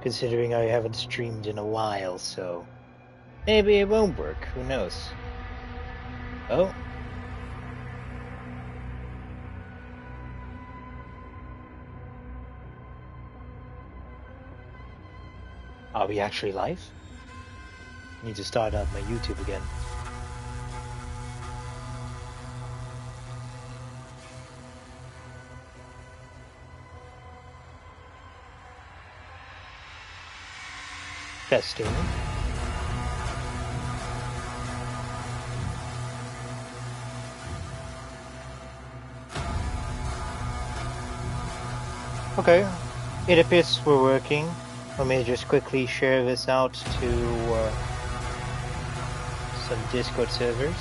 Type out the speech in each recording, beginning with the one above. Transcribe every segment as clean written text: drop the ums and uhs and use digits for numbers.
considering I haven't streamed in a while, so maybe it won't work, who knows. Oh. Are we actually live? Need to start up my YouTube again. Testing. Okay, it appears we're working. Let me just quickly share this out to some Discord servers.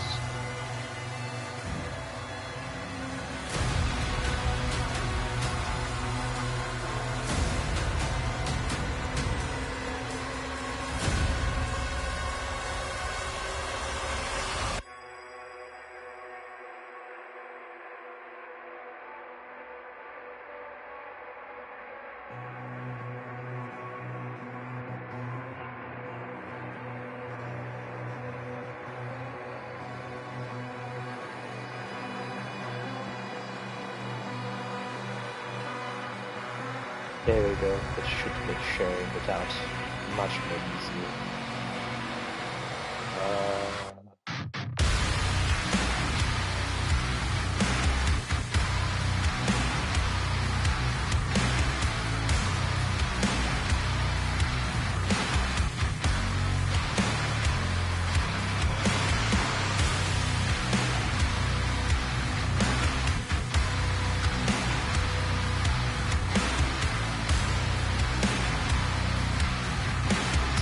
There we go, that should make sharing it out much more easier.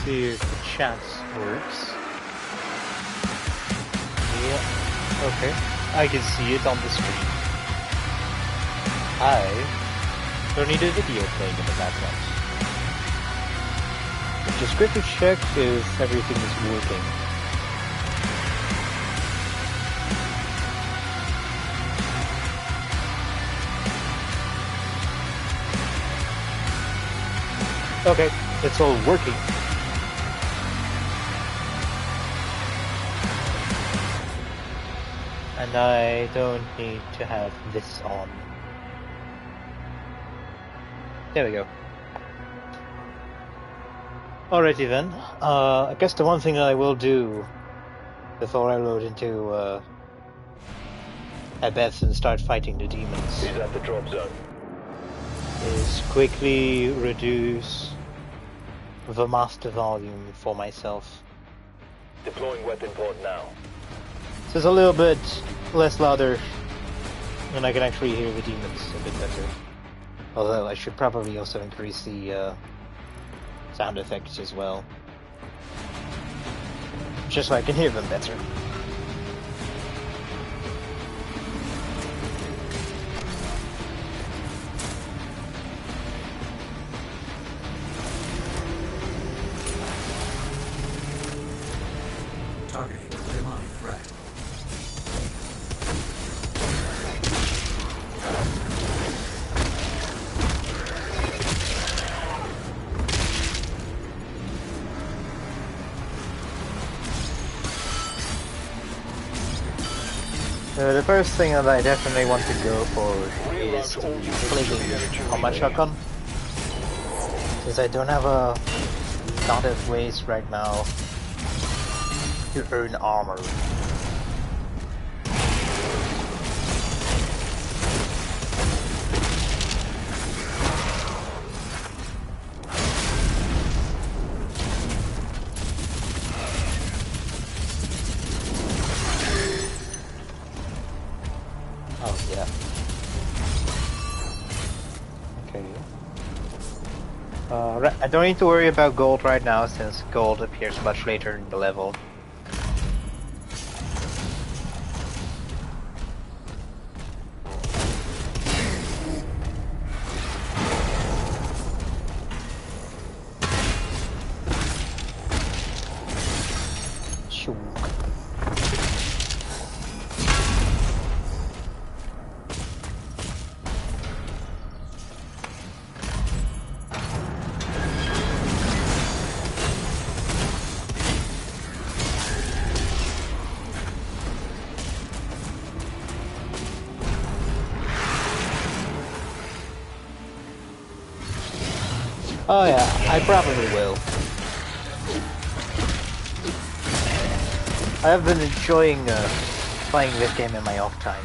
See if the chat works. Yeah, okay. I can see it on the screen. I don't need a video playing in the background. Just quickly check if everything is working. Okay, it's all working. And I don't need to have this on. There we go. Alrighty then. I guess the one thing that I will do before I load into Abeth and start fighting the demons He's at the drop zone. is quickly reduce the master volume for myself. Deploying weapon port now. So it's a little bit less louder, and I can actually hear the demons a bit better. Although I should probably also increase the sound effects as well, just so I can hear them better. Targeting demonic threat. The first thing that I definitely want to go for is the flaming combat shotgun, since I don't have a lot of ways right now to earn armor. Oh yeah. Okay. I don't need to worry about gold right now, since gold appears much later in the level. Shoo. Oh yeah, I probably will. I have been enjoying playing this game in my off time.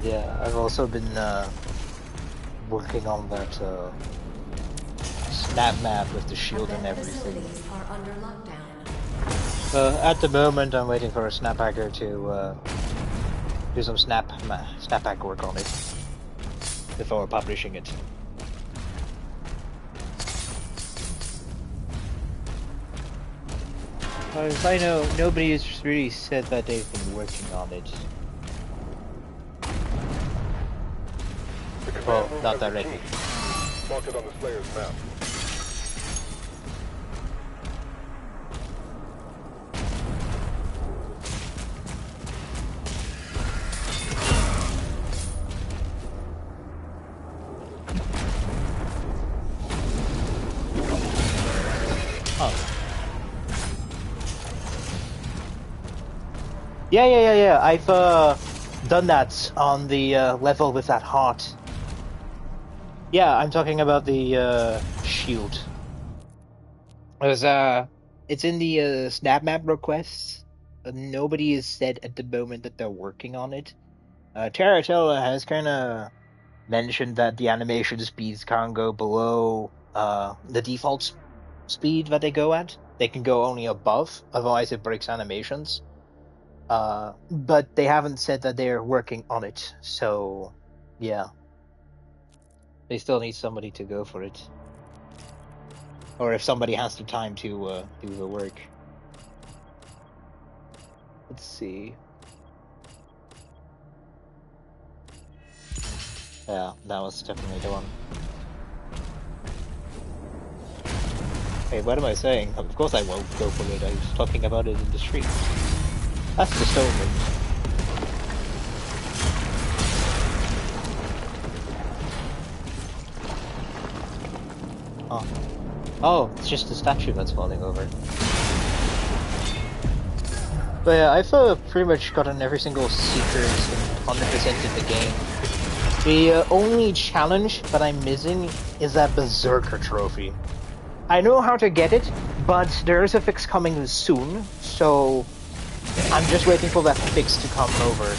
Yeah, I've also been working on that snap map with the shield and everything. Are under lockdown. At the moment, I'm waiting for a snap hacker to do some snap hack work on it before publishing it. As I know, nobody has really said that they've been working on it. Well, not directly. Mark it on the Slayer's map. Yeah. I've done that on the level with that heart. Yeah, I'm talking about the shield. It's in the snap map requests. Nobody has said at the moment that they're working on it. Terratella has kind of mentioned that the animation speeds can't go below the default speed that they go at. They can go only above, otherwise it breaks animations. But they haven't said that they're working on it, so yeah. They still need somebody to go for it. Or if somebody has the time to do the work. Let's see. Yeah, that was definitely the one. Hey, what am I saying? Of course I won't go for it, I was talking about it in the street. That's the stone. Oh, it's just the statue that's falling over. But yeah, I've pretty much gotten every single secret and 100% in the game. The only challenge that I'm missing is that Berserker trophy. I know how to get it, but there is a fix coming soon, so I'm just waiting for that fix to come over.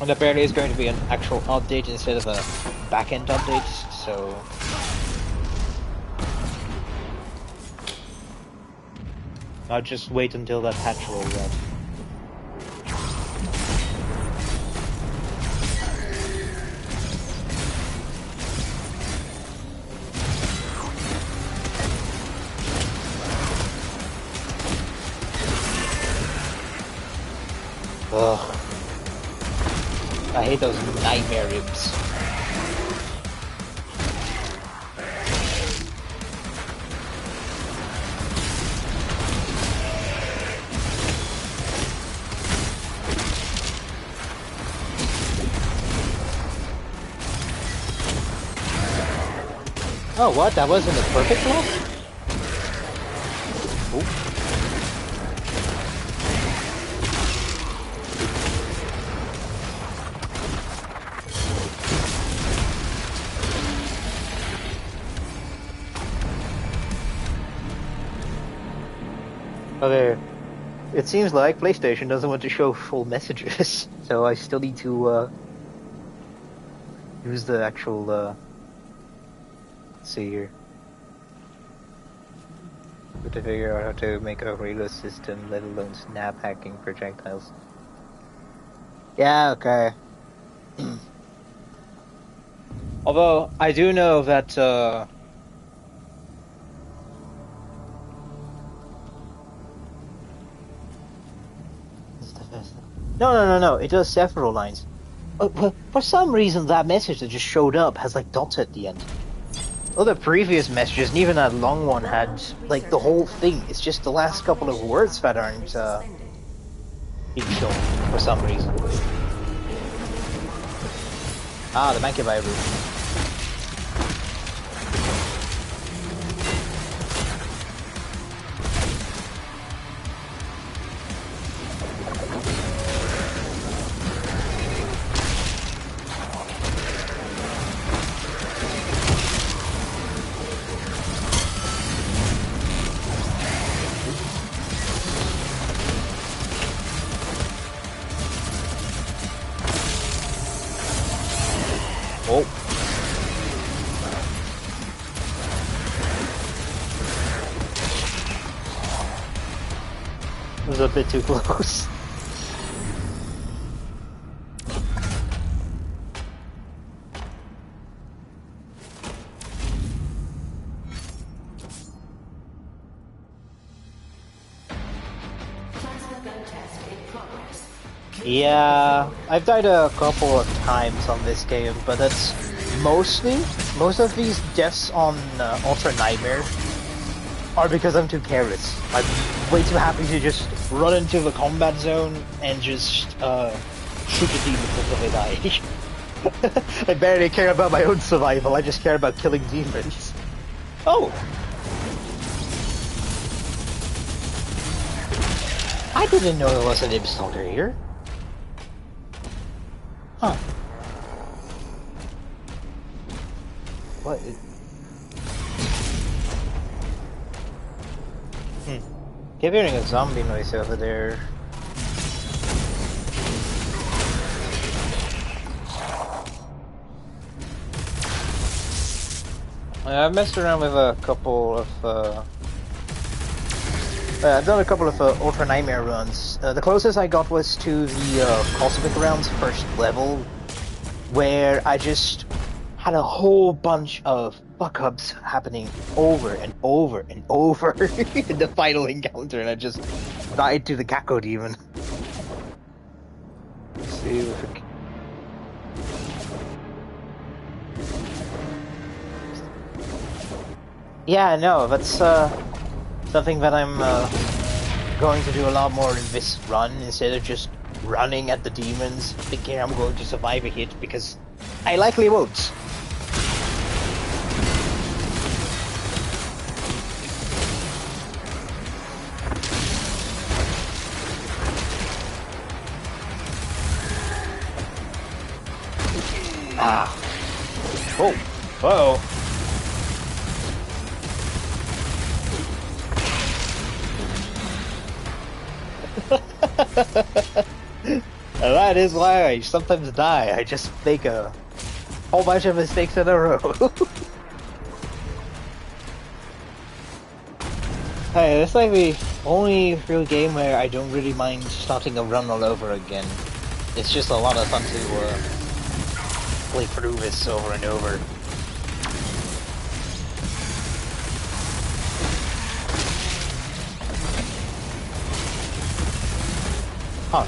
And apparently it's going to be an actual update instead of a back-end update, so... I'll just wait until that patch rolls out. Ugh. I hate those nightmare ribs. Oh, what? That wasn't a perfect block? Oop. Okay. It seems like PlayStation doesn't want to show full messages, so I still need to use the actual let's see here. But to figure out how to make a reload system, let alone snap hacking projectiles. Yeah, okay. Although I do know that No, it does several lines. But for some reason that message that just showed up has like dots at the end. Other previous messages, and even that long one, had like the whole thing. It's just the last couple of words that aren't being shown for some reason. Ah, the Mankibai room. Oh. It was a bit too close. Yeah, I've died a couple of times on this game, but that's most of these deaths on Ultra Nightmare are because I'm too careless. I'm way too happy to just run into the combat zone and just shoot the demons until they die. I barely care about my own survival, I just care about killing demons. Oh! I didn't know there was an Imstalker here. Huh. What is... Keep hearing a zombie noise over there. I've messed around with a couple of I've done a couple of Ultra Nightmare runs. The closest I got was to the Cosmic Realms first level, where I just had a whole bunch of fuck-ups happening over and over and over in the final encounter, and I just died to the Kako Demon. Let's see if we can... Yeah, no, that's something that I'm going to do a lot more in this run, instead of just running at the demons, thinking I'm going to survive a hit, because I likely won't. Ah. Oh. Uh-oh. That is why I sometimes die. I just make a whole bunch of mistakes in a row. Hey, this is like the only real game where I don't really mind starting a run all over again. It's just a lot of fun to play through this over and over. Huh.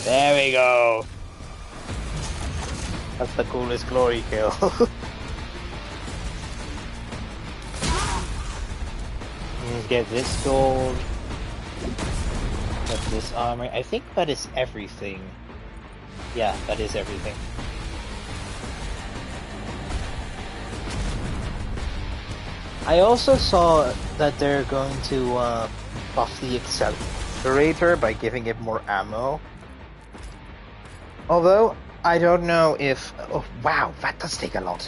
There we go. That's the coolest glory kill. Let's get this gold. Get this armor. I think that is everything. Yeah, that is everything. I also saw that they're going to buff the accelerator by giving it more ammo. Although, I don't know if... Oh, wow, that does take a lot.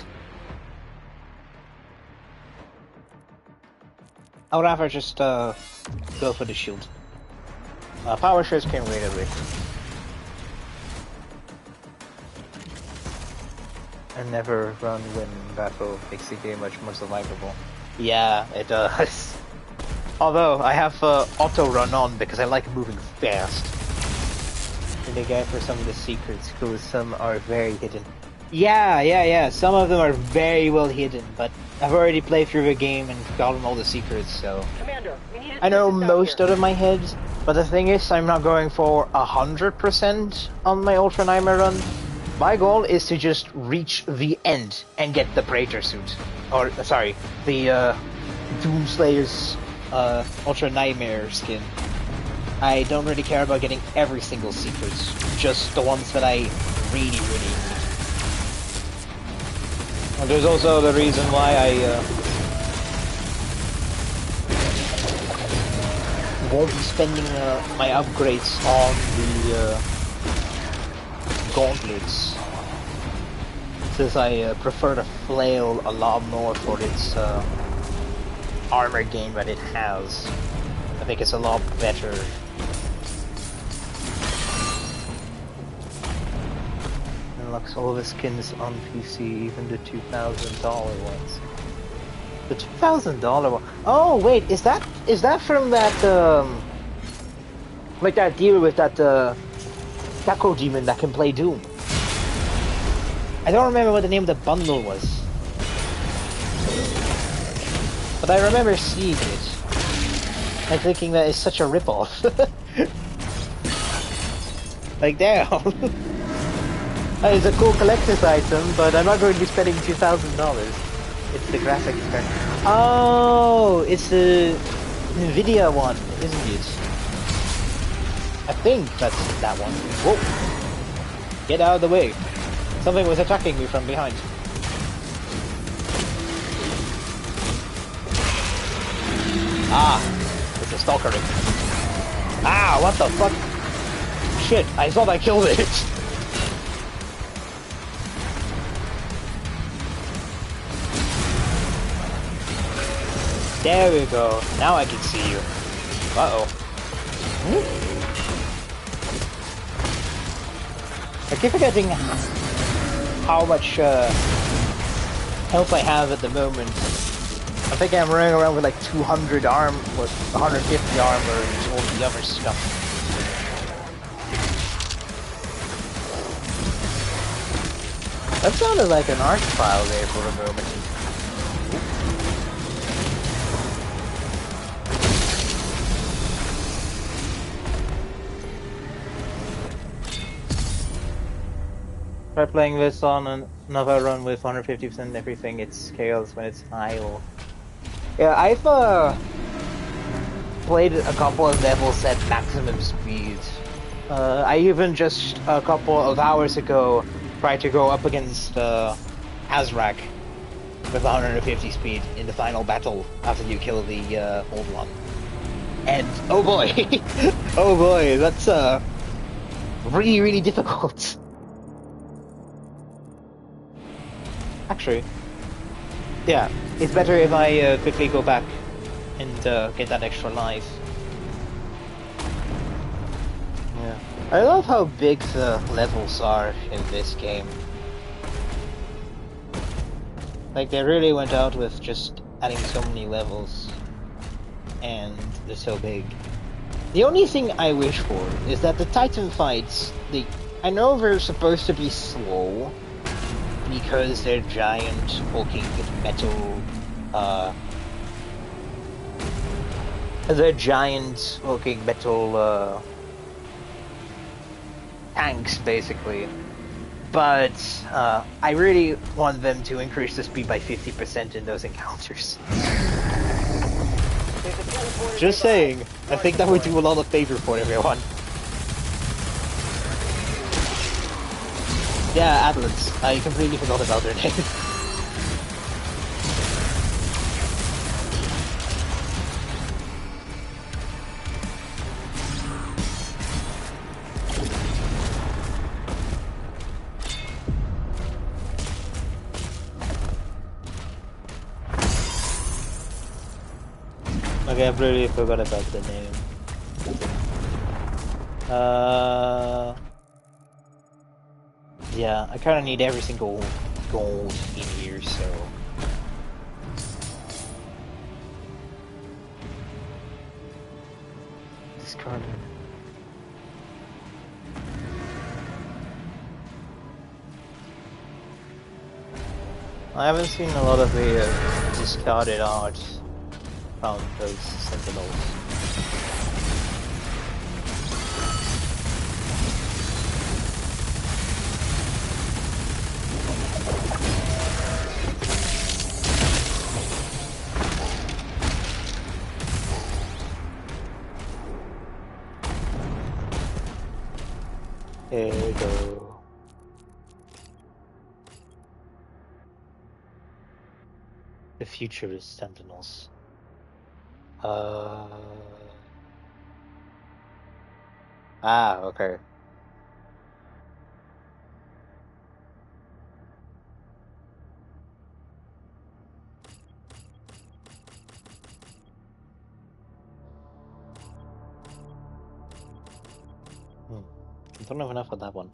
I would rather just go for the shield. Power shards can wait a bit. And never run when battle makes the game much more survivable. Yeah, it does. Although, I have auto run on because I like moving fast. And they get for some of the secrets, because some are very hidden. Yeah, some of them are very well hidden, but I've already played through the game and gotten all the secrets, so... Commander, we need I know assistance most out out of my head, but the thing is, I'm not going for 100% on my Ultra Nightmare run. My goal is to just reach the end and get the Praetor suit. Or, sorry, the Doomslayer's Ultra Nightmare skin. I don't really care about getting every single secret, just the ones that I really need. And there's also the reason why I won't be spending my upgrades on the gauntlets, since I prefer the flail a lot more for its armor gain that it has. I think it's a lot better. Unlocks all the skins on PC, even the $2,000 ones. The $2,000 one. Oh wait, is that from that like that deal with that Taco Demon that can play Doom? I don't remember what the name of the bundle was, but I remember seeing it and thinking that it's such a ripoff. Like, damn. That is a cool collector's item, but I'm not going to be spending $2,000. It's the graphics card. Oh, it's the Nvidia one, isn't it? I think that's that one. Whoa! Get out of the way. Something was attacking me from behind. Ah, it's a stalker. Ah, what the fuck? Shit, I thought I killed it. There we go. Now I can see you. Uh-oh. I keep forgetting how much health I have at the moment. I think I'm running around with like 200 arm, with 150 armor and all the other stuff. That sounded like an art file there for a moment. Try playing this on another run with 150% everything. It's chaos when it's high. Or... Yeah, I've played a couple of levels at maximum speed. I even just a couple of hours ago tried to go up against Azrak with 150 speed in the final battle after you kill the old one. And oh boy, oh boy, that's really difficult. Actually, yeah, it's better if I quickly go back and get that extra life. Yeah, I love how big the levels are in this game. Like, they really went out with just adding so many levels, and they're so big. The only thing I wish for is that the Titan fights, I know they're supposed to be slow, because they're giant hulking metal, tanks, basically. But I really want them to increase the speed by 50% in those encounters. Just saying, I think that would do a lot of favor for everyone. Yeah, Atlas. I completely forgot about their name. Okay, I really forgot about the name. Yeah, I kinda need every single gold in here, so... Discarded. I haven't seen a lot of the discarded art from those Sentinels. Here we go. The future is Sentinels. Okay. I don't have enough of that one.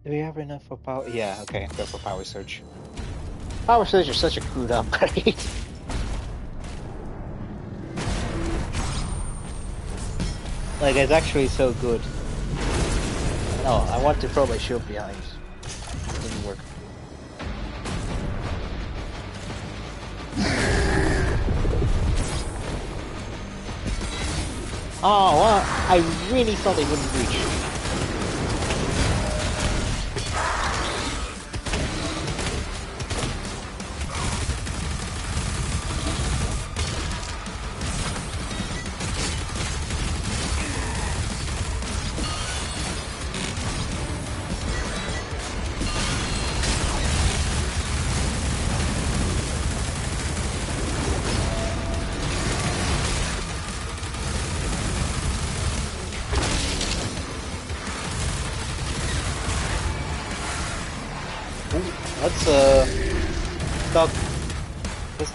Do we have enough for power? Yeah, okay, go for power surge. Power surge is such a crude upgrade. Like, it's actually so good. No, I want to throw my shield behind. It didn't work. Oh, well, I really thought they wouldn't reach. Let's stop. Let's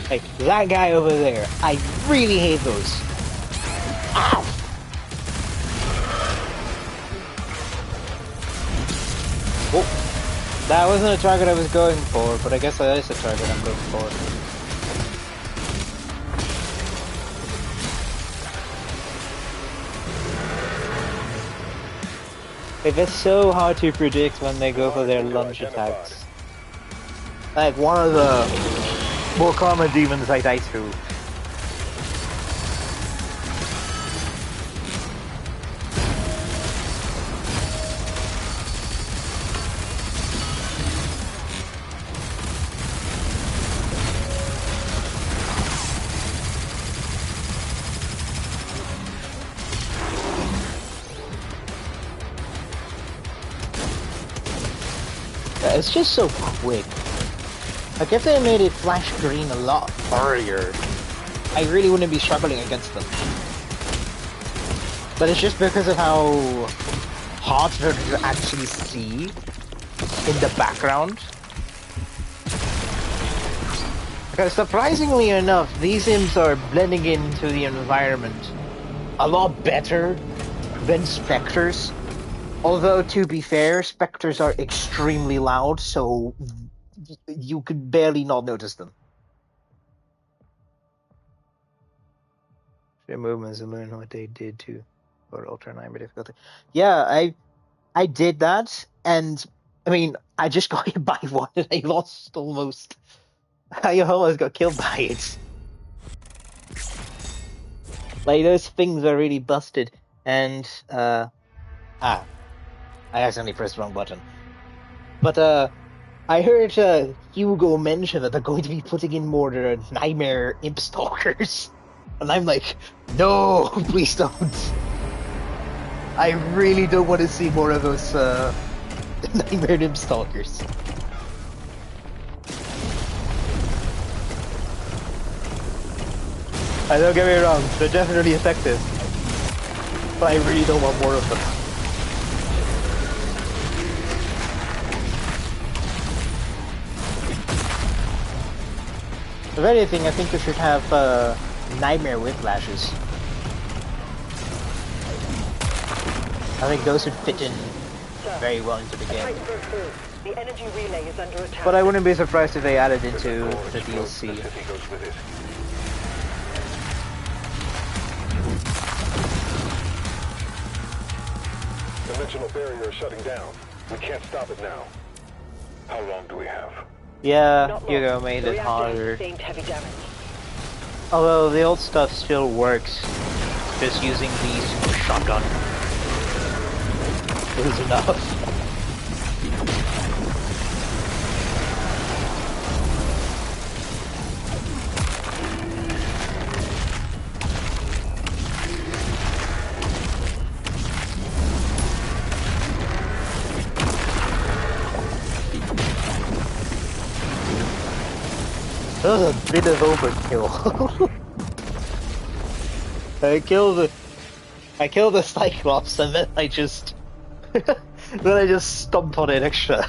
Hey, that guy over there. I really hate those. Ow! Oh, that wasn't a target I was going for, but I guess that is a target I'm going for. It's so hard to predict when they go for their lunge attacks. Like, one of the more common demons I die through. It's just so quick. Like, if they made it flash green a lot earlier, I really wouldn't be struggling against them. But it's just because of how hard they're to actually see in the background. Because surprisingly enough, these imps are blending into the environment a lot better than specters. Although, to be fair, specters are extremely loud, so you could barely not notice them. Their movements and learn what they did to for Ultra Nightmare difficulty. Yeah, I did that, and I mean, I just got hit by one, and I lost almost. I almost got killed by it. Like, those things are really busted, and I accidentally pressed the wrong button. But, I heard Hugo mention that they're going to be putting in more Nightmare Imp Stalkers. And I'm like, no, please don't. I really don't want to see more of those Nightmare Imp Stalkers. Don't get me wrong, they're definitely effective. But I really don't want more of them. If anything, I think we should have Nightmare Whiplashes. I think those would fit in very well into the game. The energy relay is under attack. But I wouldn't be surprised if they added into the DLC. Dimensional barrier is shutting down. We can't stop it now. How long do we have? Yeah, Hugo made it harder. Although the old stuff still works, just using these shotgun is enough. was a bit of overkill. I killed the Cyclops and then I just stomp on it extra.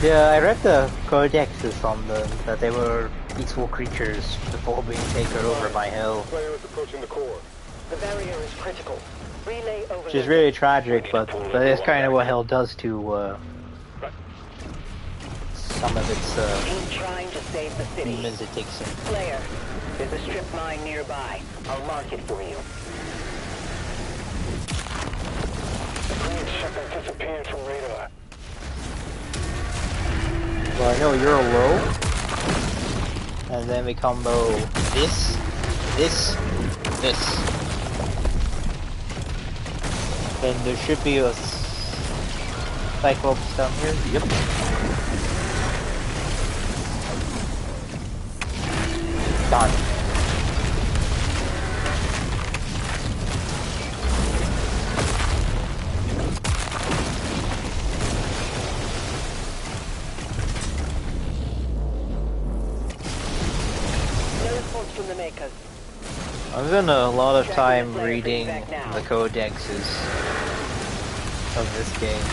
Yeah, I read the codexes on them, that they were peaceful creatures before being taken over by hell. Slayer is approaching the core. The barrier is critical. Relay over. Which is really tragic, but it's kind of what hell does to some of its Keep trying to save the city. demons it takes in. Slayer, there's a strip mine nearby. I'll mark it for you. The green ship has disappeared from radar. Well, I know you're a low, and then we combo this, this, this. Then there should be a Cyclops down here. Yep. Done. From the makers. I've spent a lot of time reading the codexes of this game.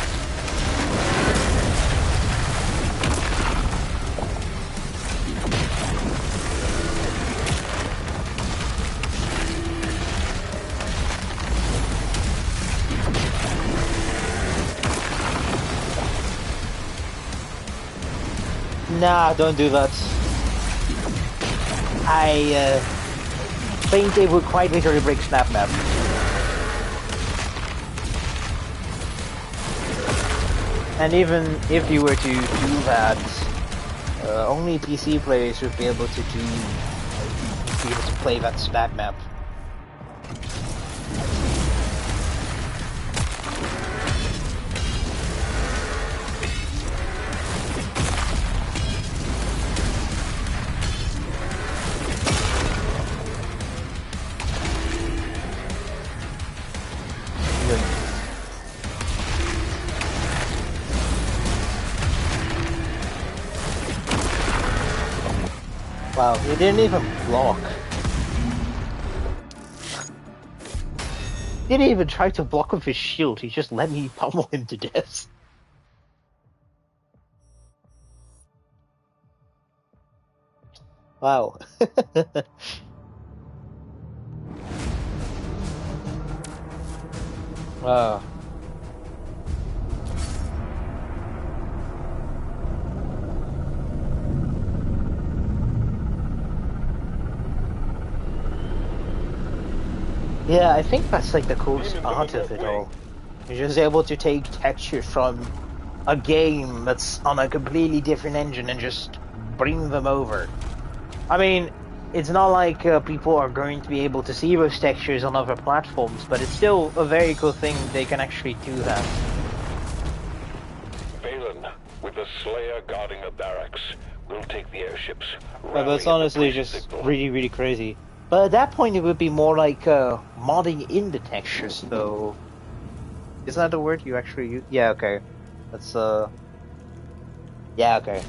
Nah, don't do that. I think it would quite literally break Snap Map. And even if you were to do that, only PC players would be able to play that Snap Map. Wow, he didn't even block. He didn't even try to block with his shield, he just let me pummel him to death. Wow. Wow. Yeah, I think that's like the coolest part of it all. You're just able to take textures from a game that's on a completely different engine and just bring them over. I mean, it's not like people are going to be able to see those textures on other platforms, but it's still a very cool thing they can actually do that. Valen, with the Slayer guarding the barracks, we'll take the airships. But that's honestly just really, really crazy. But at that point, it would be more like modding in the textures, though. Is that the word you actually use? Yeah, okay. That's, yeah, okay.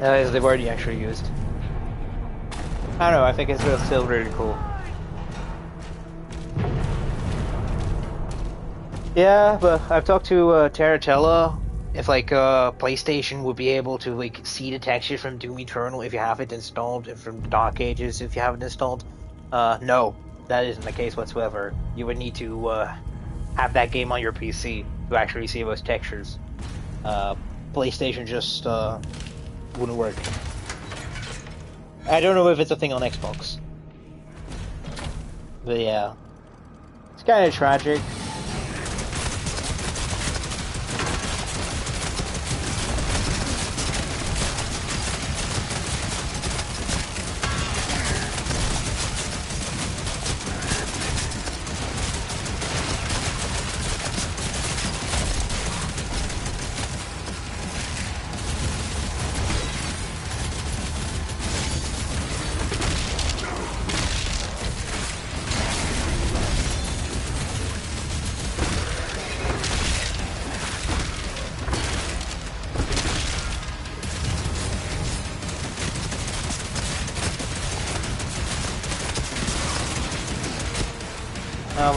That is the word you actually used. I don't know, I think it's still really cool. Yeah, but I've talked to Terratella. If like PlayStation would be able to like see the texture from Doom Eternal if you have it installed, and from Dark Ages if you have it installed, no, that isn't the case whatsoever. You would need to have that game on your PC to actually see those textures. PlayStation just wouldn't work. I don't know if it's a thing on Xbox, but yeah, it's kind of tragic.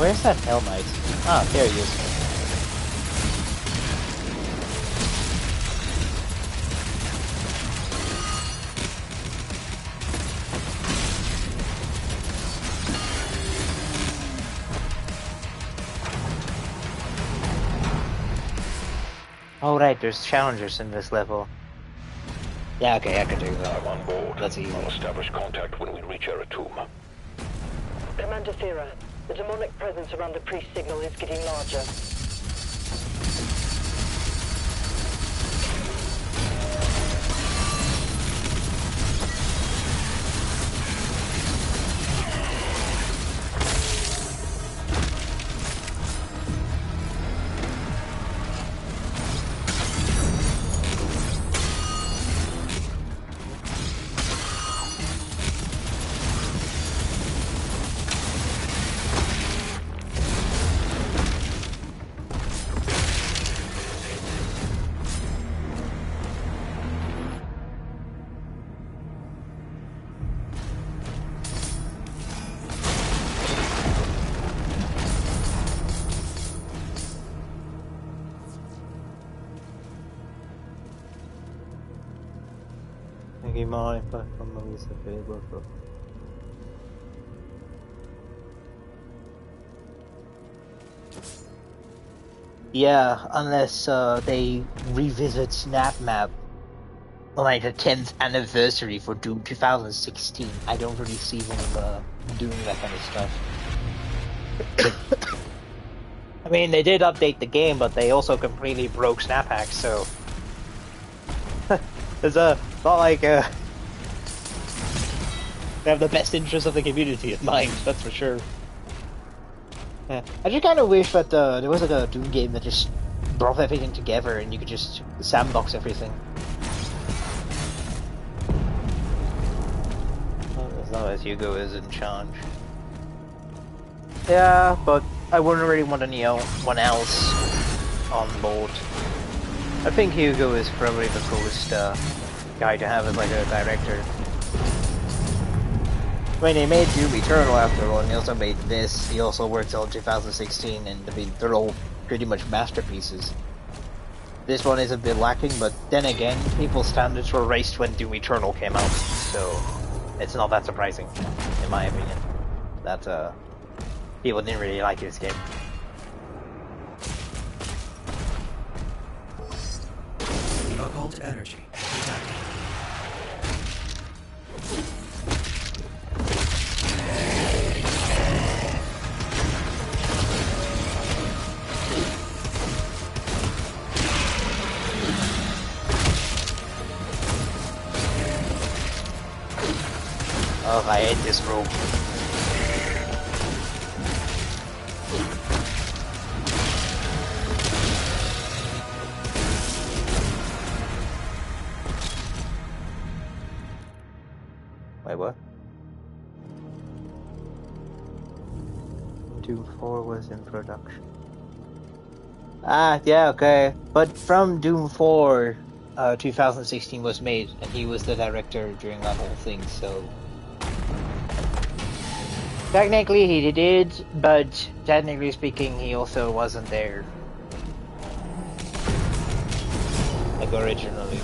where's that Hell Knight? Ah, there he is. Oh right, there's challengers in this level. Yeah, okay, I can do that. I'm on board. That's easy. I'll establish contact when we reach Eratum. Commander Thera, the demonic presence around the priest signal is getting larger. Yeah, unless they revisit Snap Map on like the 10th anniversary for Doom 2016. I don't really see them doing that kind of stuff. I mean, they did update the game, but they also completely broke Snap Hacks, so it's not like they have the best interest of the community in mind, that's for sure. Yeah. I just kind of wish that there was like a Doom game that just brought everything together and you could just sandbox everything. Well, as long as Hugo is in charge. Yeah, but I wouldn't really want anyone else on board. I think Hugo is probably the coolest guy to have as like a director. I mean, he made Doom Eternal after all, and he also made this. He also worked on 2016, and I mean, they're all pretty much masterpieces. This one is a bit lacking, but then again, people's standards were raised when Doom Eternal came out, so it's not that surprising, in my opinion, that people didn't really like this game. Occult energy. Oh, I hate this room. Wait, what? Doom 4 was in production. Ah, yeah, okay. But from Doom 4, 2016 was made, and he was the director during that whole thing, so... Technically he did, but technically speaking he also wasn't there. Like originally.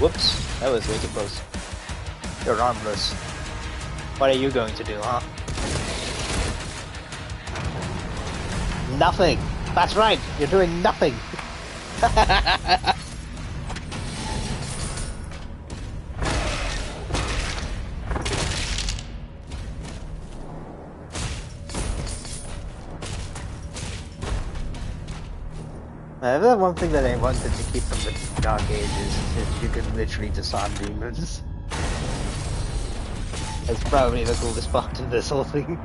Whoops, that was way too close. You're armless. What are you going to do, huh? Nothing! That's right, you're doing nothing! That's one thing that I wanted to keep from the Dark Ages is you can literally disarm demons. That's probably the coolest part of this whole thing.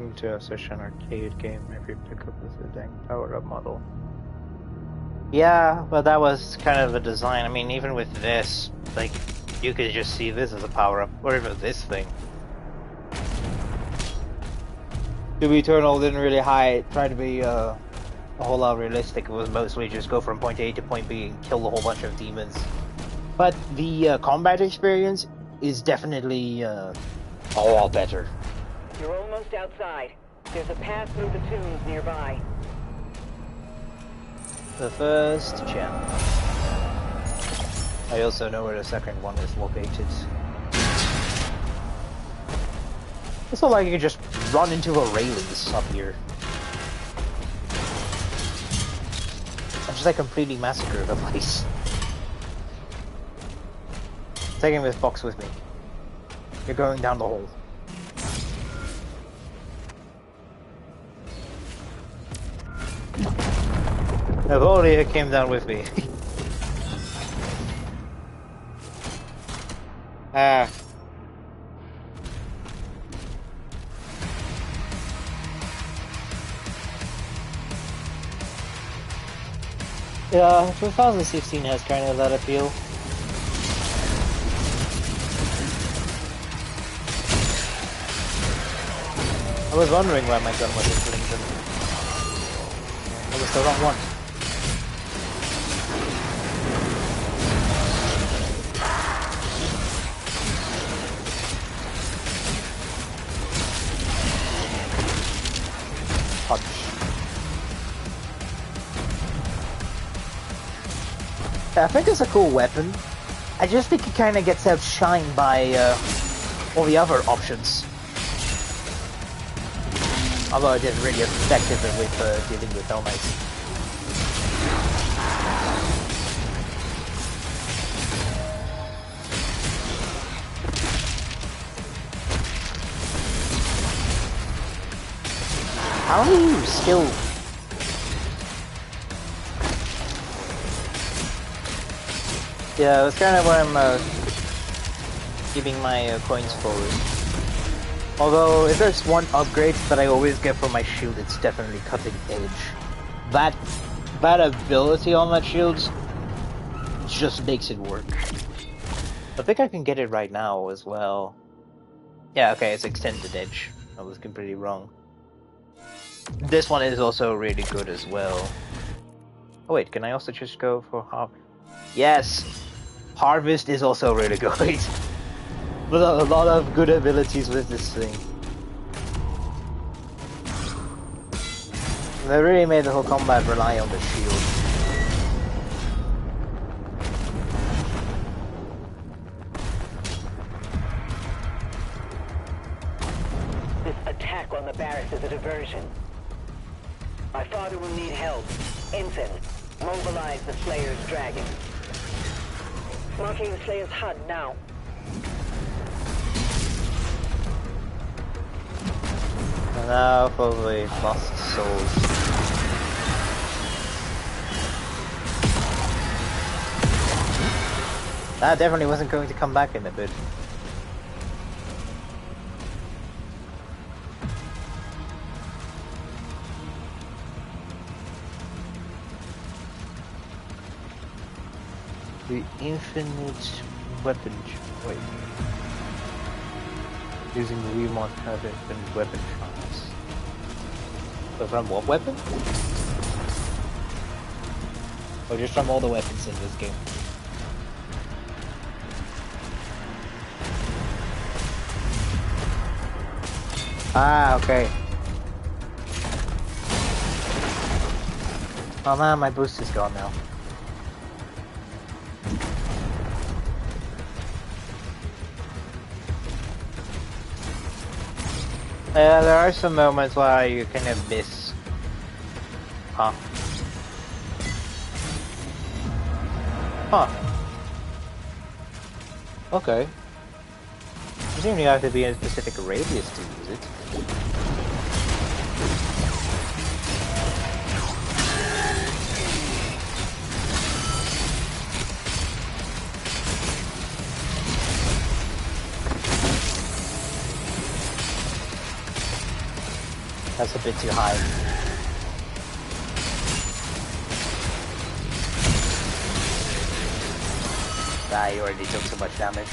into such an arcade game if you pick up with a dang power-up model. Yeah, but that was kind of a design. I mean, even with this, like, you could just see this as a power-up, or even this thing. Doom Eternal didn't really try to be a whole lot realistic. It was mostly just go from point A to point B and kill a whole bunch of demons. But the combat experience is definitely a lot better. You're almost outside. There's a path through the tombs nearby. The first gem. I also know where the second one is located. It's not like you can just run into a Rayleigh's up here. I'm just like completely massacre the place. Taking this box with me. You're going down the hole. Evolia came down with me. Ah. Yeah, 2016 has kind of that appeal. I was wondering why my gun wasn't killing them. It was the wrong one. Punch. Yeah, I think it's a cool weapon. I just think it kind of gets outshined by all the other options. Although it is really effective with dealing with Hell Knights. How do you skill? Yeah, that's kind of what I'm keeping my coins for. Although, if there's one upgrade that I always get for my shield, it's definitely Cutting Edge. That ability on that shield just makes it work. I think I can get it right now as well. Yeah, okay, it's Extended Edge. I was completely wrong. This one is also really good as well. Oh wait, can I also just go for Harvest? Yes! Harvest is also really good. There's a lot of good abilities with this thing. They really made the whole combat rely on the shield. This attack on the barracks is a diversion. My father will need help. Ensign, mobilize the Slayer's dragon. Marking the Slayer's HUD now. And now for the Lost Souls. That definitely wasn't going to come back in a bit. The infinite weapon. Wait. Using the Remod have infinite weapon chance. So from what weapon? Or just from all the weapons in this game? Ah, okay. Oh man, my boost is gone now. Yeah, there are some moments where you kind of miss. Huh. Huh. Okay. You seem to have to be in a specific radius to use it. That's a bit too high. Ah, you already took so much damage.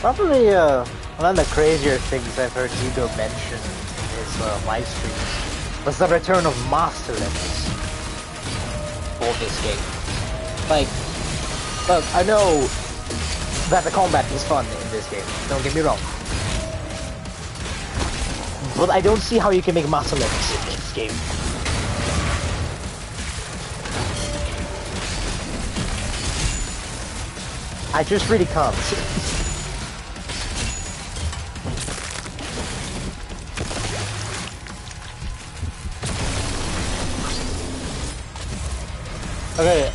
Probably one of the crazier things I've heard Hugo mention in his live streams was the return of master levels for this game. Like, look, I know that the combat is fun in this game, don't get me wrong. But I don't see how you can make master levels in this game. I just really can't. Okay,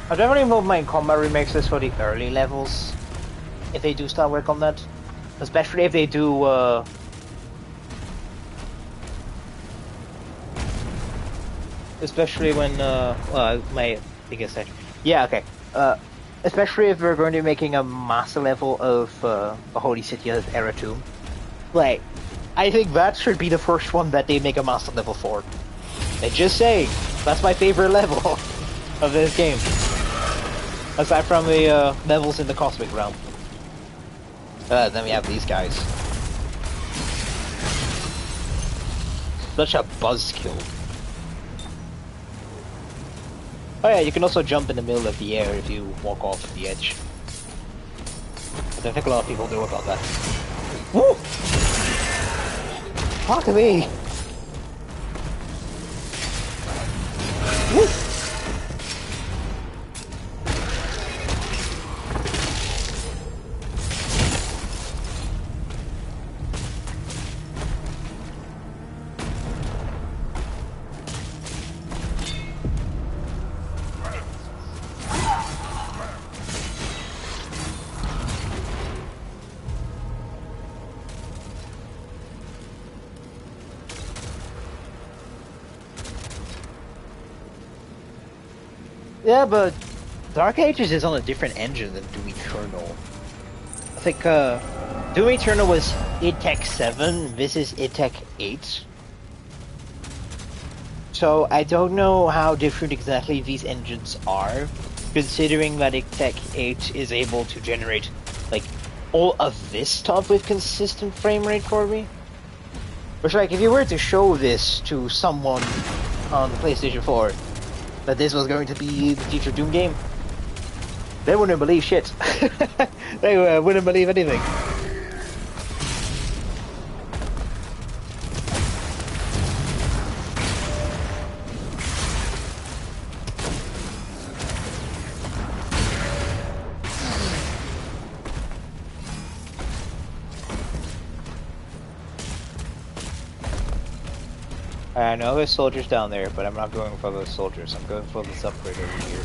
I definitely won't mind combat remixes for the early levels, if they do start work on that. Especially if they do, especially when, well, my biggest edge. Yeah, okay. Especially if we're going to be making a master level of, the Holy City of Era Tomb. Like, I think that should be the first one that they make a master level for. And just saying, that's my favorite level of this game. Aside from the levels in the Cosmic Realm. Then we have these guys. Such a buzzkill. Oh yeah, you can also jump in the middle of the air if you walk off the edge. But I think a lot of people know about that. Woo! Fuck me! Woo! Yeah, but Dark Ages is on a different engine than Doom Eternal. I think Doom Eternal was id Tech 7, this is id Tech 8. So I don't know how different exactly these engines are, considering that id Tech 8 is able to generate like all of this stuff with consistent frame rate for me. Which, like, if you were to show this to someone on the PlayStation 4, that this was going to be the future Doom game, they wouldn't believe shit. They wouldn't believe anything. I know there's soldiers down there, but I'm not going for those soldiers. I'm going for this upgrade over here.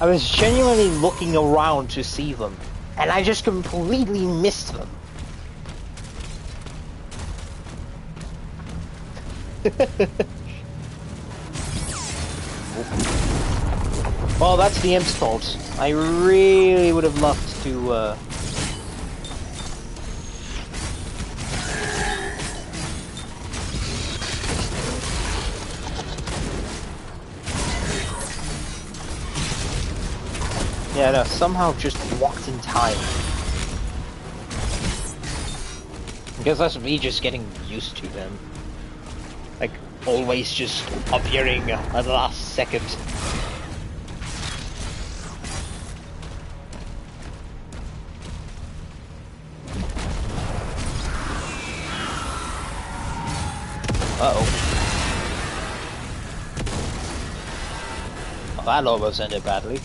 I was genuinely looking around to see them, and I just completely missed them. Well, that's the imp's fault. I really would have loved to, Yeah, no, somehow just walked in time. I guess that's me just getting used to them. Like, always just appearing at the last second. Uh-oh. Well, that almost ended badly.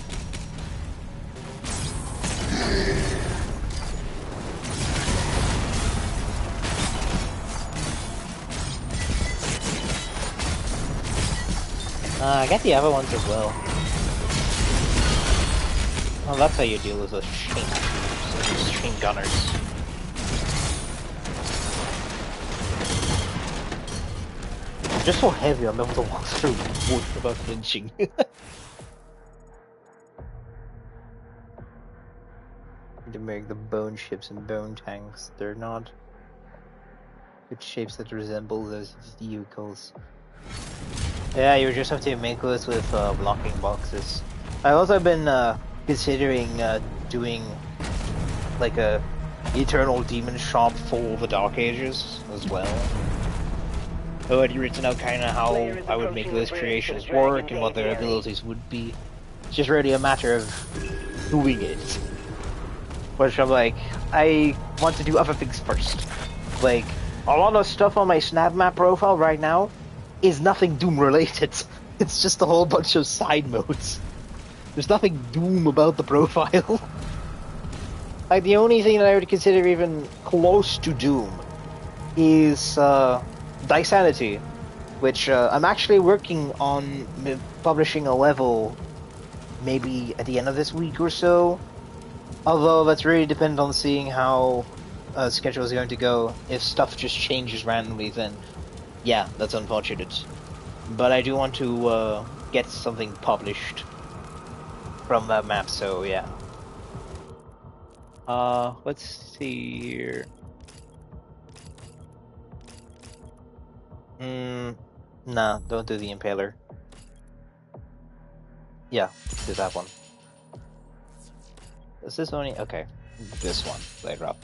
Get the other ones as well. Well, that's how you deal with those chain troops, those chain gunners. I'm just so heavy, I'm able to walk through wood without flinching. To make the bone ships and bone tanks, they're not good shapes that resemble those vehicles. Yeah, you just have to make those with blocking boxes. I've also been considering doing like a Eternal Demon shop for the Dark Ages as well. I already written out kind of how I would make those creations work and what their abilities would be. It's just really a matter of doing it. Which I'm like, I want to do other things first. Like, a lot of stuff on my Snap Map profile right now is nothing Doom related. It's just a whole bunch of side modes. There's nothing Doom about the profile. Like, the only thing that I would consider even close to Doom is Disanity, which I'm actually working on publishing a level maybe at the end of this week or so. Although that's really dependent on seeing how schedule is going to go. If stuff just changes randomly, then yeah, that's unfortunate. But I do want to get something published from that map, so yeah. Let's see here. Nah, don't do the Impaler. Yeah, do that one. Is this only... okay. This one, later up.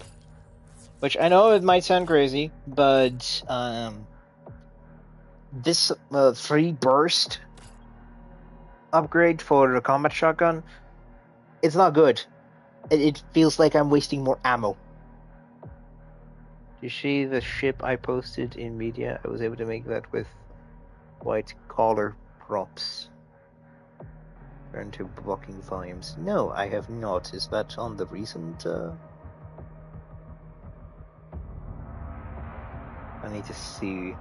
Which I know it might sound crazy, but this 3 burst upgrade for the combat shotgun, it's not good. It feels like I'm wasting more ammo. You see the ship I posted in media? I was able to make that with white collar props. Turn to blocking volumes. No, I have not. Is that on the recent... I need to see.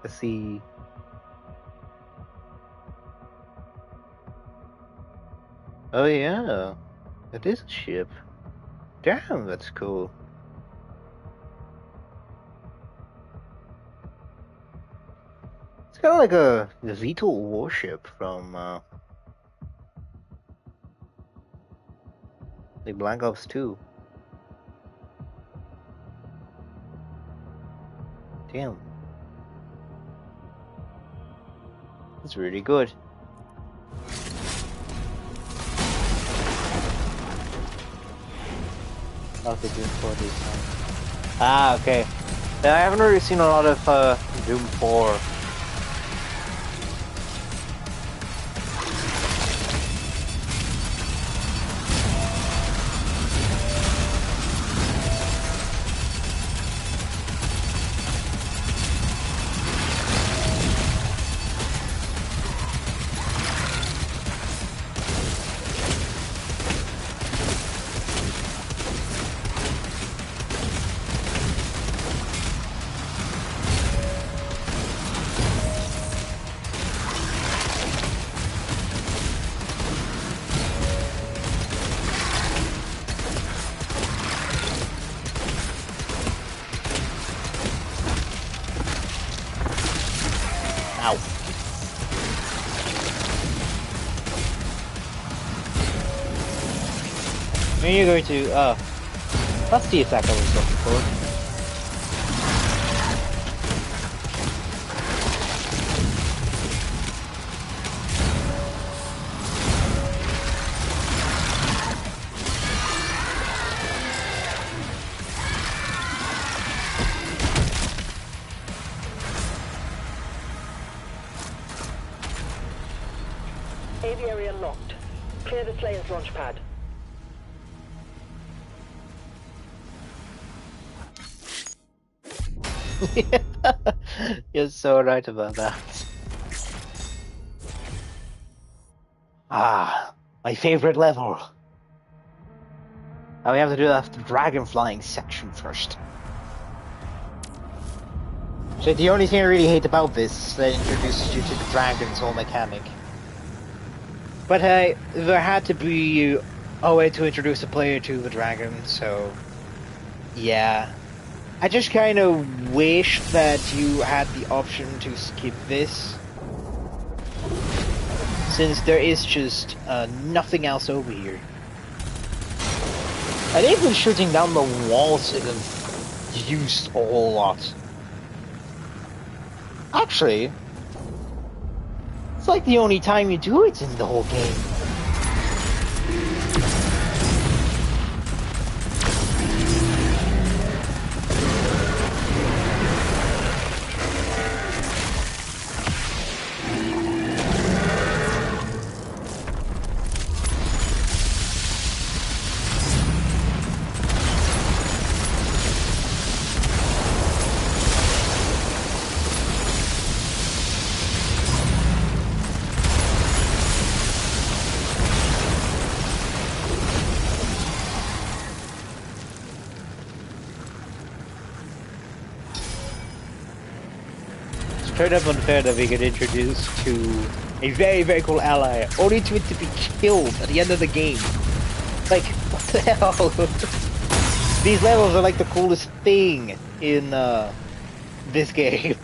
Let's see. Oh yeah, it is a ship. Damn, that's cool. It's kind of like a VTOL warship from like Black Ops 2. Damn. That's really good. Okay, Doom 4 this time. Ah, okay. Yeah, I haven't really seen a lot of Doom 4. When you're going to, that's the attack I was looking for. AV area locked. Clear the Slayer's launch pad. You're so right about that. Ah, my favorite level. Now we have to do the dragon flying section first. So the only thing I really hate about this is that it introduces you to the dragon's whole mechanic. But hey, there had to be a way to introduce the player to the dragon, so yeah. I just kind of wish that you had the option to skip this, since there is just nothing else over here. And even shooting down the walls isn't used a whole lot. Actually, it's like the only time you do it in the whole game. Straight up unfair that we get introduced to a very, very cool ally, only to it to be killed at the end of the game. Like, what the hell? These levels are like the coolest thing in this game.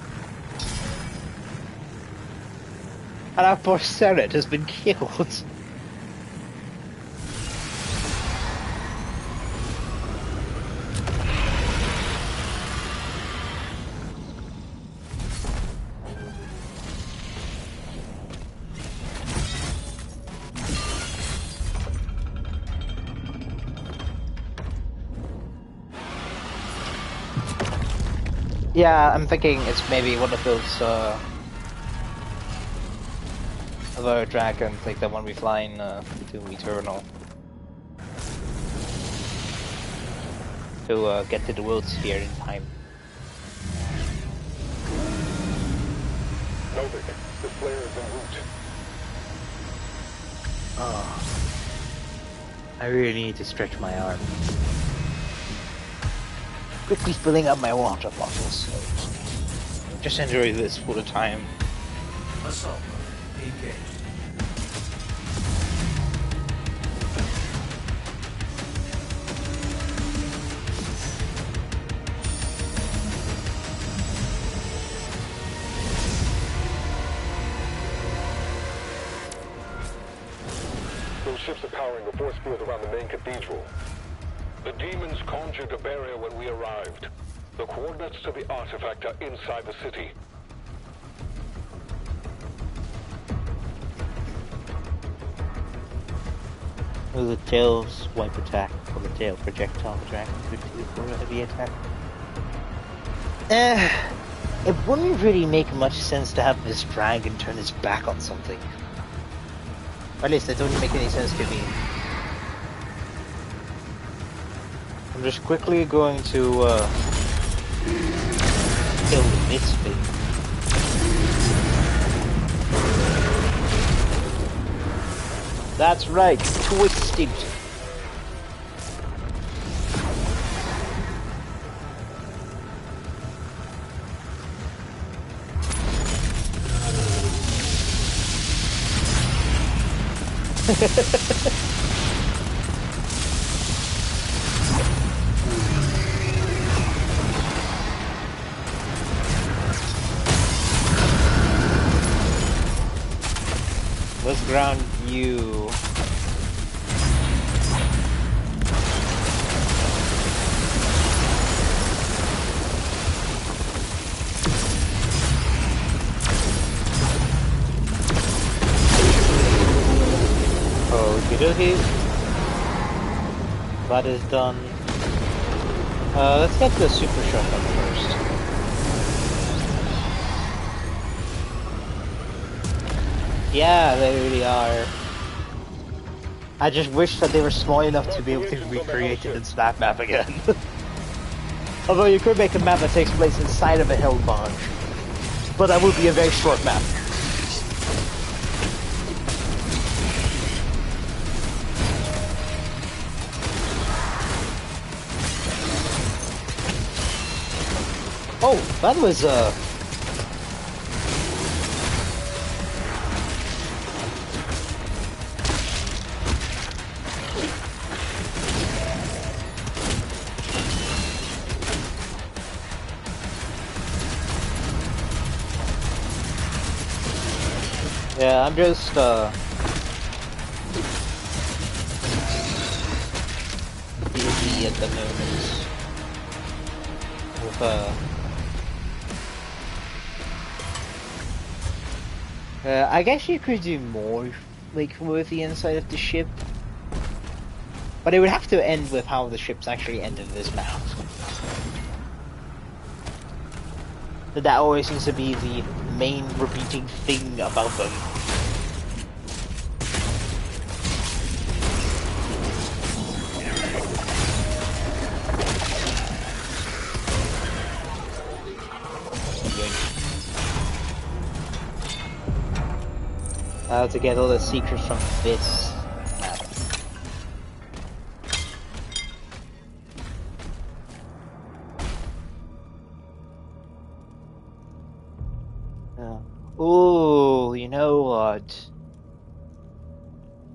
And our poor Seret has been killed. Yeah, I'm thinking it's maybe one of those other dragons, like the one we flying to Eternal. To get to the World Sphere in time. Novik, the flare is en route. Oh, I really need to stretch my arm. Quickly filling up my water bottles. Just enjoy this for the time. Assault mode engaged. Those ships are powering the force field around the main cathedral. The demons conjured a barrier when we arrived. The coordinates to the artifact are inside the city. With the tail swipe attack or the tail projectile dragon 50 for a heavy attack. It wouldn't really make much sense to have this dragon turn its back on something. Or at least that don't make any sense to me. I'm just quickly going to kill the misfit. That's right, twisted. Let's ground you. Okie dokie. That is done. Let's get the super shotgun first. Yeah, they really are. I just wish that they were small enough to be able to recreate it in Snap Map again. Although you could make a map that takes place inside of a hill barge. But that would be a very short map. Oh, that was yeah, I'm just busy at the moment with I guess you could do more, like, with the inside of the ship. But it would have to end with how the ships actually entered this map. That always seems to be the main repeating thing about them. To get all the secrets from this map. Oh, you know what?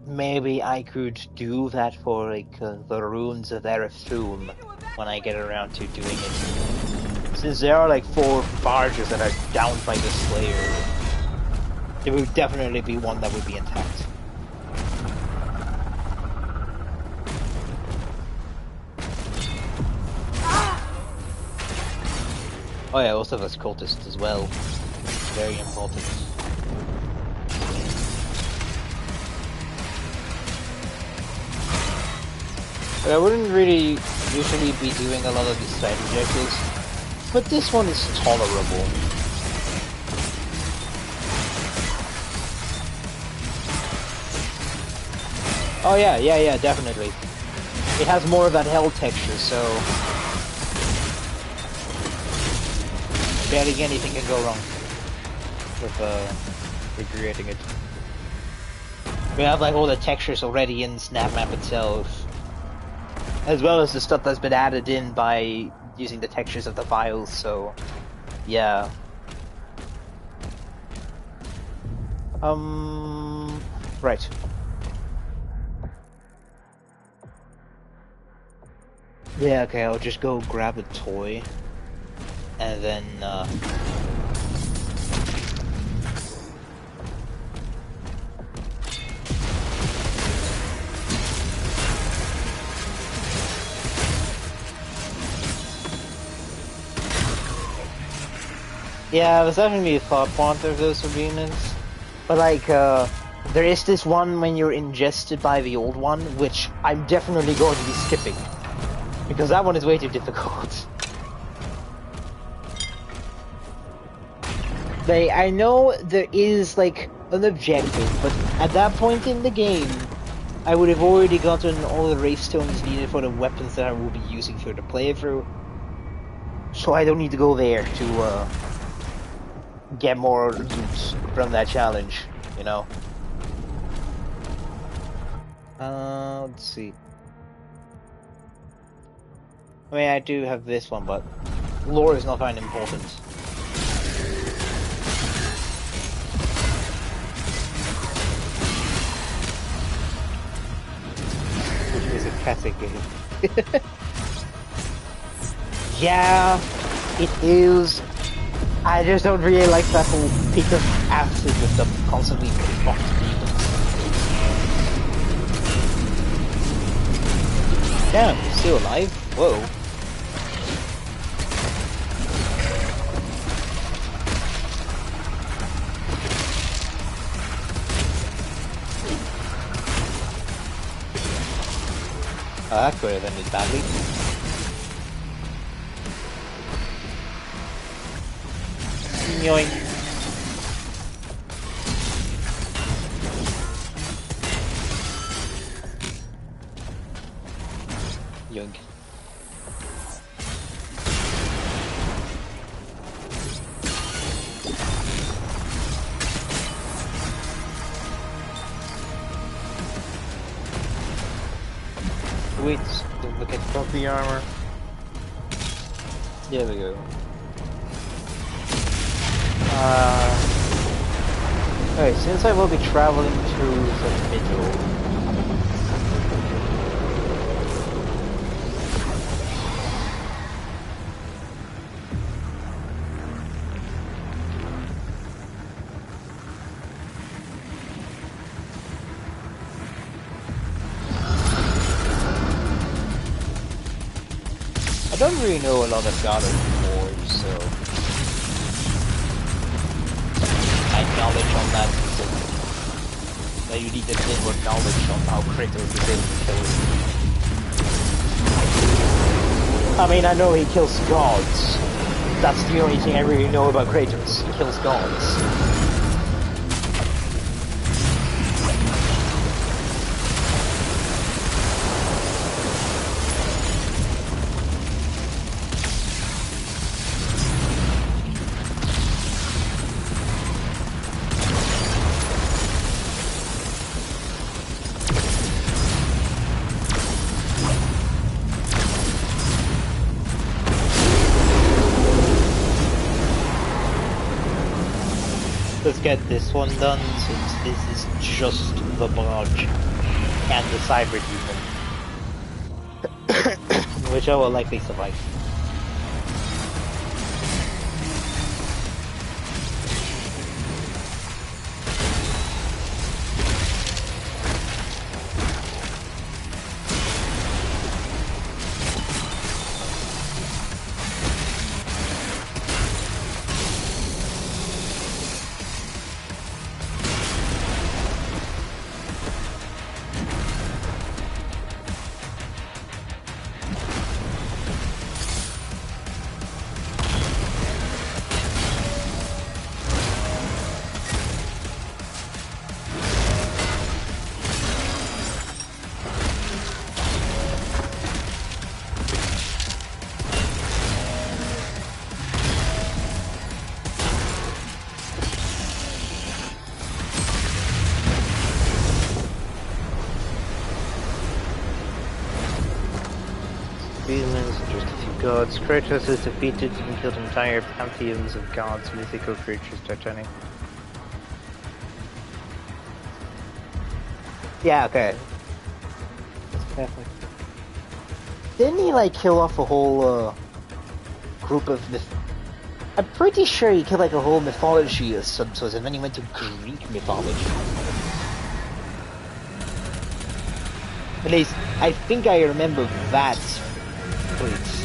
Maybe I could do that for like the ruins of Erithum when I get around to doing it. Since there are like 4 barges that are downed by the Slayer, there would definitely be one that would be intact. Oh yeah, also there's cultists as well. Very important. But I wouldn't really usually be doing a lot of these side objectives, but this one is tolerable. Oh yeah, definitely. It has more of that hell texture, so barely anything can go wrong with recreating it. We have like all the textures already in Snap Map itself, as well as the stuff that's been added in by using the textures of the files. So yeah. Right. Yeah, okay, I'll just go grab a toy, and then, yeah, there's definitely a thought point of those agreements, but like, there is this one when you're ingested by the old one, which I'm definitely going to be skipping. Because that one is way too difficult. I know there is like an objective, but at that point in the game, I would have already gotten all the wraith stones needed for the weapons that I will be using for the playthrough. So I don't need to go there to get more loot from that challenge, you know? Let's see. I mean, I do have this one, but lore is not that important. Which is a classic game. Yeah, it is. I just don't really like that whole peak of acid with them constantly fucked demons. Damn, you're still alive? Whoa. That could have ended badly. Yoink. Yoink. Wait, don't look at the armor. There we go. Okay, since I will be traveling through the middle. I don't really know a lot of God of War, so my knowledge on that is that you need a bit more knowledge on how Kratos is able to kill him. I mean, I know he kills gods. That's the only thing I really know about Kratos. He kills gods. Let's get this one done, since this is just the barrage and the cyber demon, which I will likely survive. Just a few gods. Kratos is defeated and killed entire pantheons of gods, mythical creatures, Titanic. Yeah, okay. That's perfect. Didn't he, like, kill off a whole, group of I'm pretty sure he killed, like, a whole mythology of some sort, and then he went to Greek mythology. At least, I think I remember that. Please.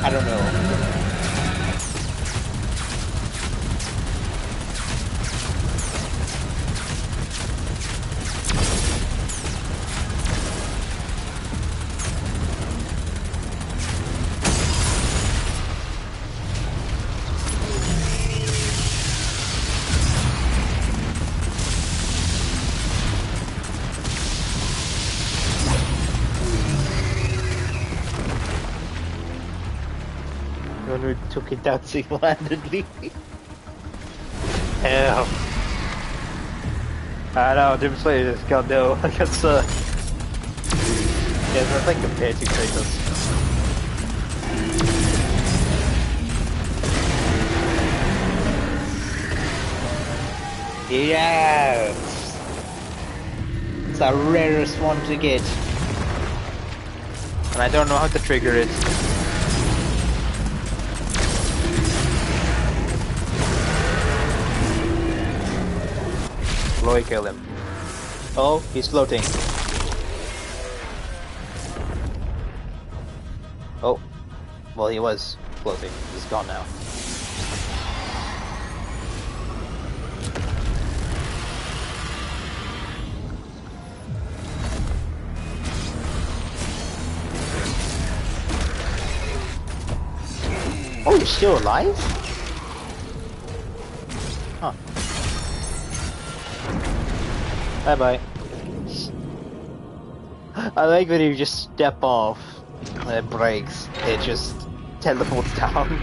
I don't know. Who took it down single-handedly. Hell. I know, Demon Slayer just got no against yeah, there's nothing compared to Kratos. Yes! It's the rarest one to get. And I don't know how to trigger it. Chloe, kill him. Oh, he's floating. Oh, well, he was floating. He's gone now. Oh, you're still alive? Huh. Bye-bye. I like that you just step off and it breaks. It just teleports down.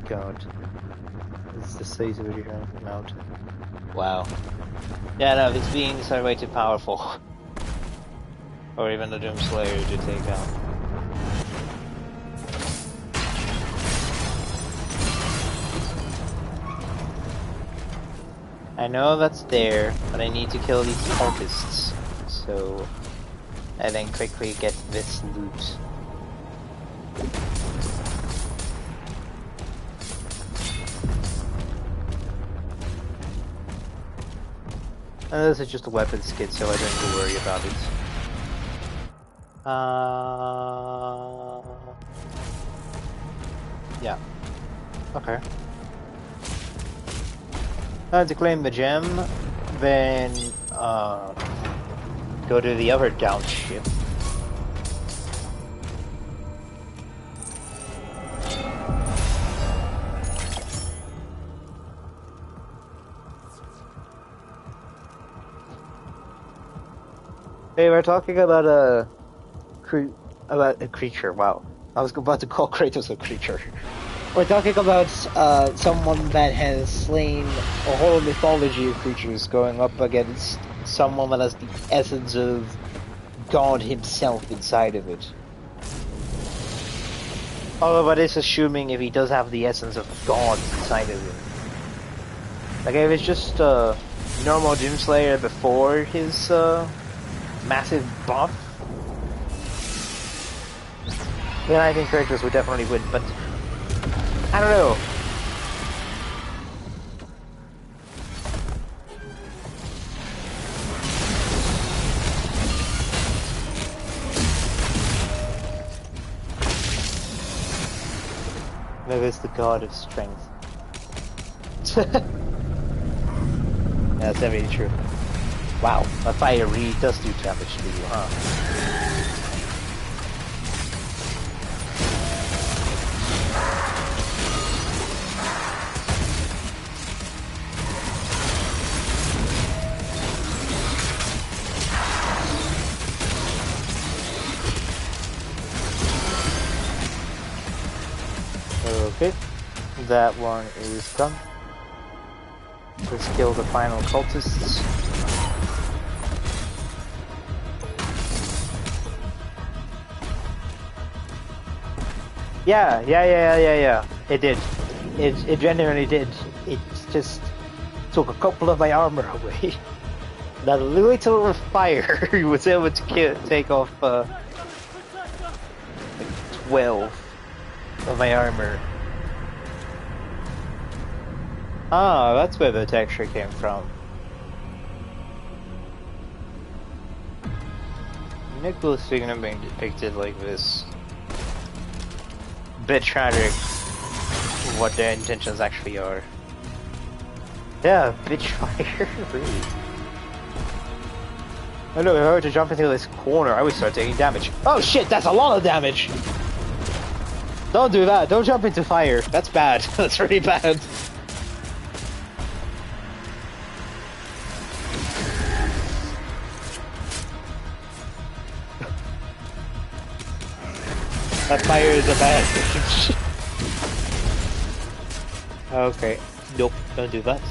god. It's the size of a giant mountain. Wow. Yeah, no, these beings are way too powerful. Or even the Doomslayer to take out. I know that's there, but I need to kill these cultists. So, I then quickly get this loot. And this is just a weapons kit, so I don't have to worry about it. Yeah. Okay. To claim the gem, then go to the other down ship. Hey, we're talking about a creature. Wow, I was about to call Kratos a creature. We're talking about someone that has slain a whole mythology of creatures going up against someone that has the essence of God himself inside of it. Although that is assuming if he does have the essence of God inside of him. Like if it's just normal Doomslayer before his massive buff, then I think Kratos would definitely win, but I don't know. Maybe it's the god of strength. That's definitely true. Wow, a fire really does do damage to you, huh? Okay, that one is done. Let's kill the final cultists. Yeah. It did. It genuinely did. It just took a couple of my armor away. That little fire was able to take off like 12 of my armor. Ah, that's where the texture came from. Nicholas Fignon being depicted like this. Bit tragic what their intentions actually are. Yeah, bitch fire, really. Oh no, if I were to jump into this corner, I would start taking damage. Oh shit, that's a lot of damage! Don't do that, don't jump into fire. That's bad, that's really bad. That fire is a bad thing. Okay. Nope, don't do that.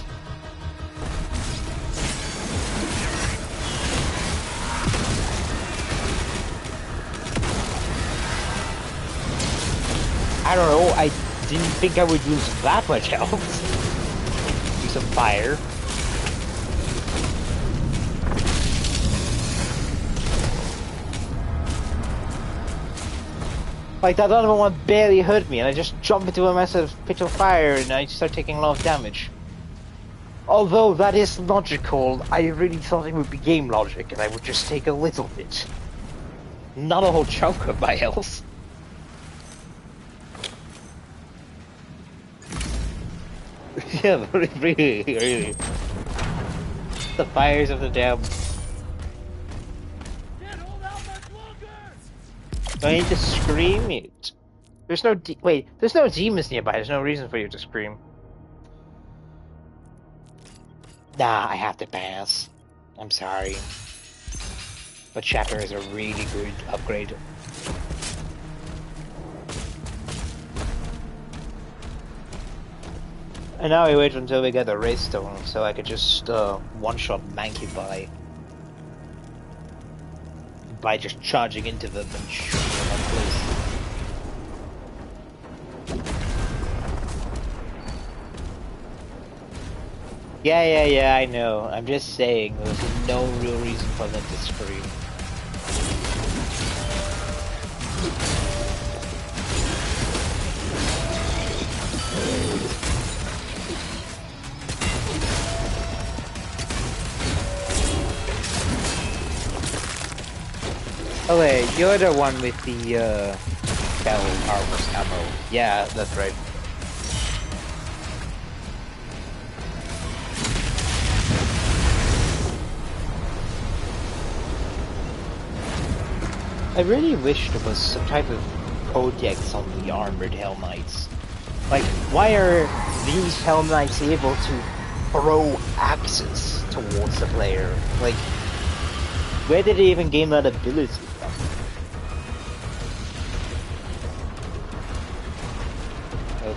I don't know, I didn't think I would lose that much health. Use some fire. Like, that other one barely hurt me, and I just jump into a massive pit of fire, and I start taking a lot of damage. Although that is logical, I really thought it would be game logic, and I would just take a little bit. Not a whole chunk of my health. Yeah, really. The fires of the damn. I need to scream it. There's no there's no demons nearby. There's no reason for you to scream. Nah, I have to pass. I'm sorry. But Shatter is a really good upgrade. And now I wait until we get a race stone, so I could just one-shot Mankey by just charging into them and shooting them in place. Yeah, I know. I'm just saying, there's no real reason for them to scream. Oh wait, you're the one with the Bell Harvest ammo. Yeah, that's right. I really wish there was some type of codex on the armored Hell Knights. Like, why are these Hell Knights able to throw axes towards the player? Like, where did they even gain that ability?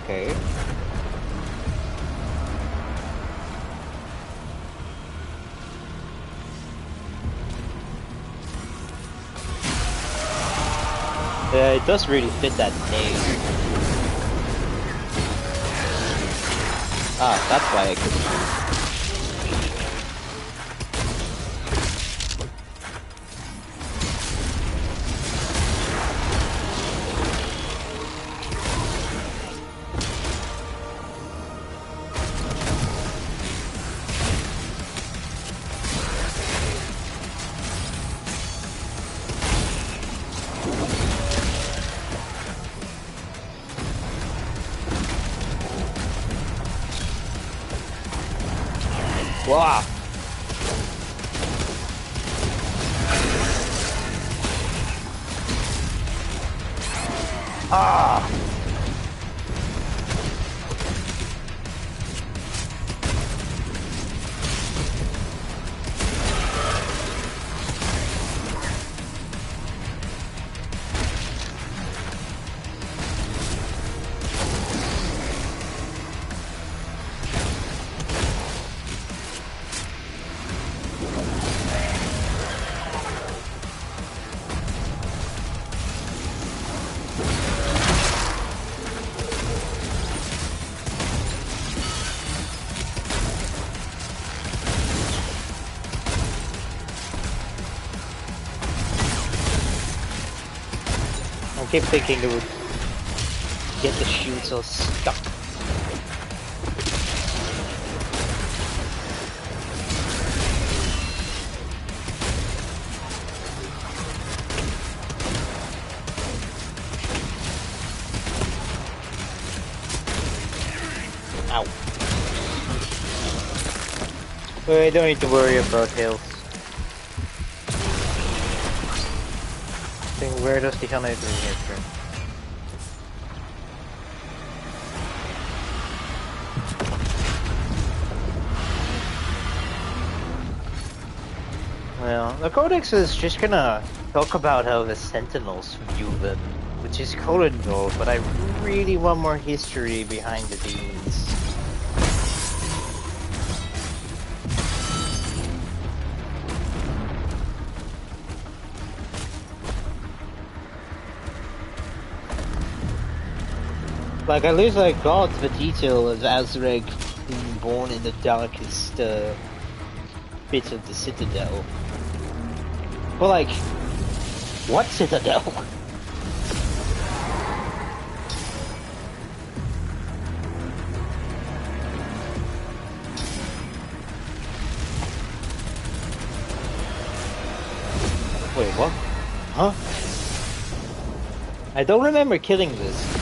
Okay. It does really fit that name. Ah, that's why I couldn't move. Wow. Ah. I keep thinking it would get the shoots all stuck. Ow. Well, I don't need to worry about health. Where does the Hell Knight bring it from? Well, the Codex is just gonna talk about how the Sentinels view them, which is cool and all, but I really want more history behind the demons. Like, at least I got the detail of Azreg being born in the darkest bit of the Citadel. But like, what Citadel? Wait, what? Huh? I don't remember killing this.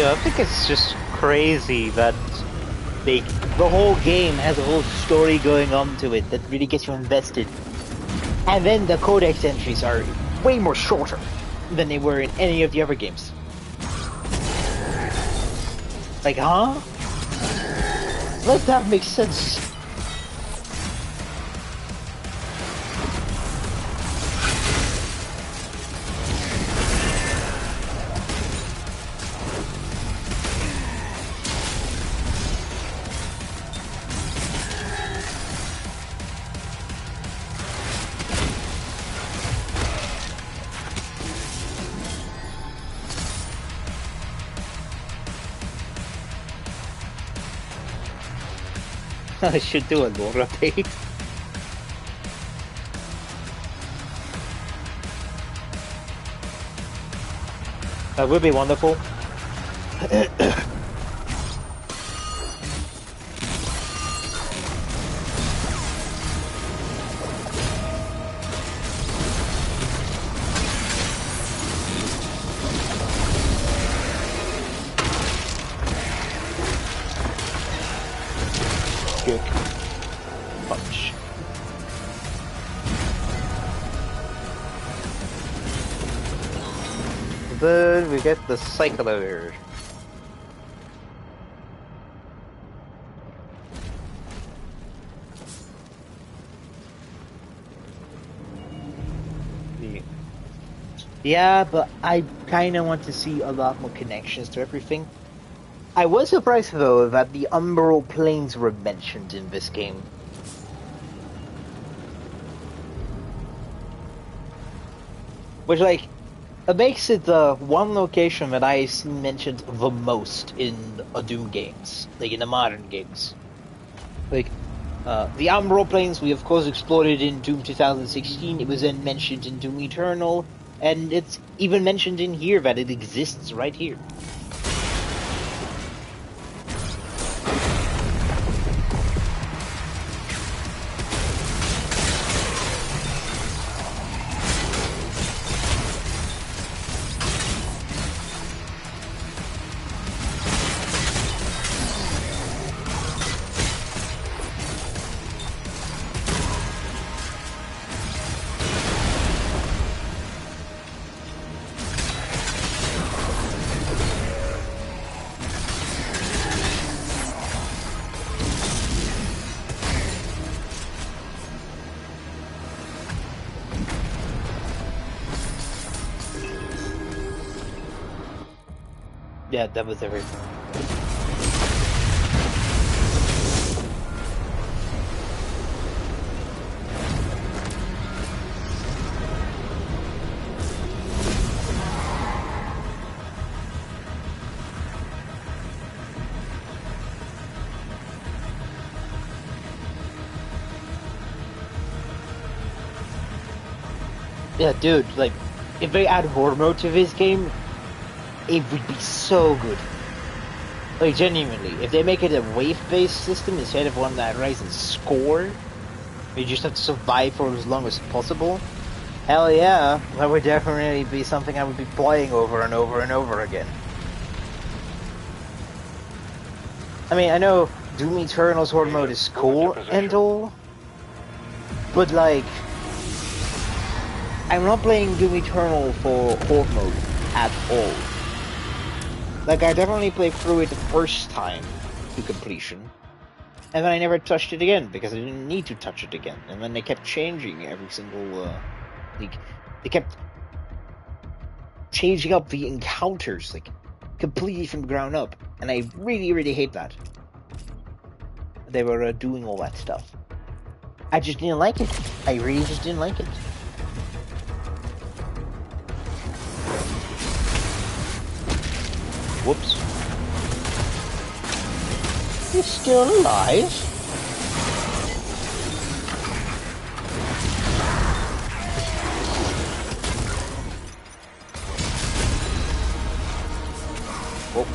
Yeah, I think it's just crazy that the whole game has a whole story going on to it that really gets you invested. And then the codex entries are way more shorter than they were in any of the other games. Like, huh? Let that make sense. I should do a lore update. That would be wonderful. Kick. Punch. Then we get the cycler. Yeah, but I kind of want to see a lot more connections to everything. I was surprised, though, that the Umbral Plains were mentioned in this game. Which, like, it makes it the one location that I see mentioned the most in Doom games. Like, in the modern games. Like, the Umbral Plains, we of course explored it in Doom 2016, it was then mentioned in Doom Eternal, and it's even mentioned in here that it exists right here. Yeah, that was everything. Yeah, dude, like, if they add horde mode to this game, it would be so good. Like, genuinely, if they make it a wave-based system instead of one that rises score, you just have to survive for as long as possible, hell yeah, that would definitely be something I would be playing over and over and over again. I mean, I know Doom Eternal's horde mode is cool and all, but like, I'm not playing Doom Eternal for horde mode at all. Like, I definitely played through it the first time to completion, and then I never touched it again because I didn't need to touch it again. And then they kept changing every single, like, they kept changing up the encounters, like, completely from the ground up, and I really, really hate that. They were doing all that stuff. I just didn't like it. I really just didn't like it. Whoops. You're still alive? Oh.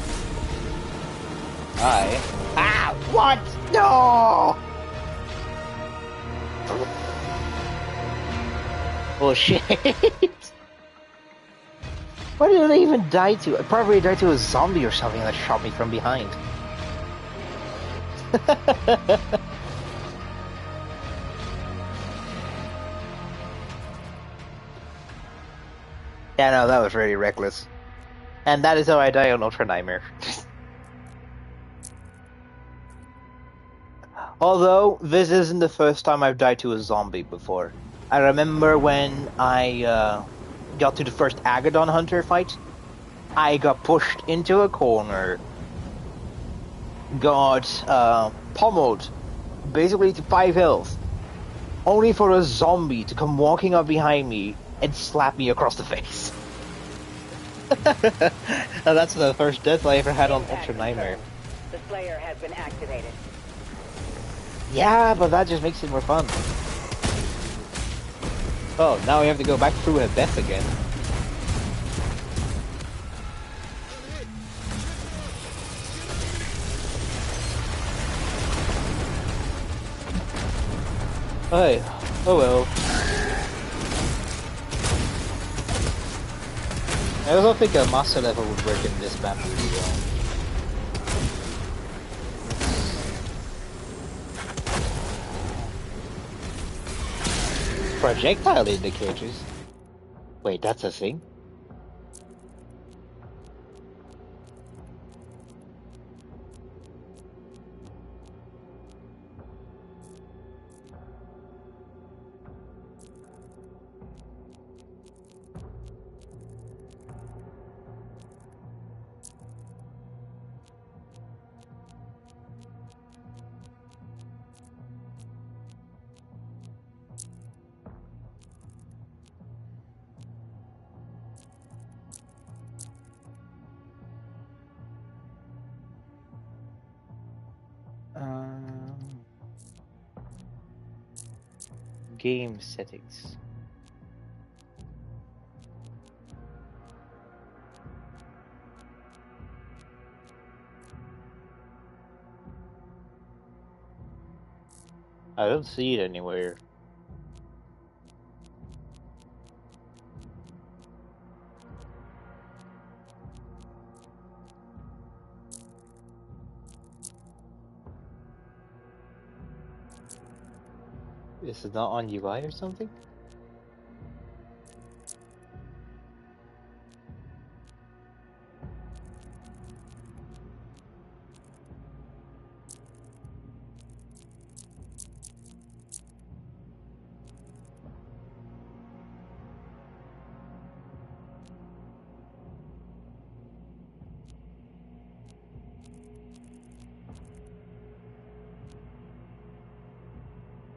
Hi. Ah! What? No! Oh shit! What did I even die to? I probably died to a zombie or something that shot me from behind. Yeah, no, that was really reckless. And that is how I die on Ultra Nightmare. Although, this isn't the first time I've died to a zombie before. I remember when I got to the first Agadon Hunter fight, I got pushed into a corner, got pummeled, basically to 5 health, only for a zombie to come walking up behind me and slap me across the face. Now, that's the first death I ever had on Ultra Nightmare. The Slayer has been activated. Yeah, but that just makes it more fun. Oh, now we have to go back through her death again. Hey, oh well. I also think a master level would work in this map really well. Projectile indicators? Wait, that's a thing? Game settings. I don't see it anywhere. Is it not on UI or something?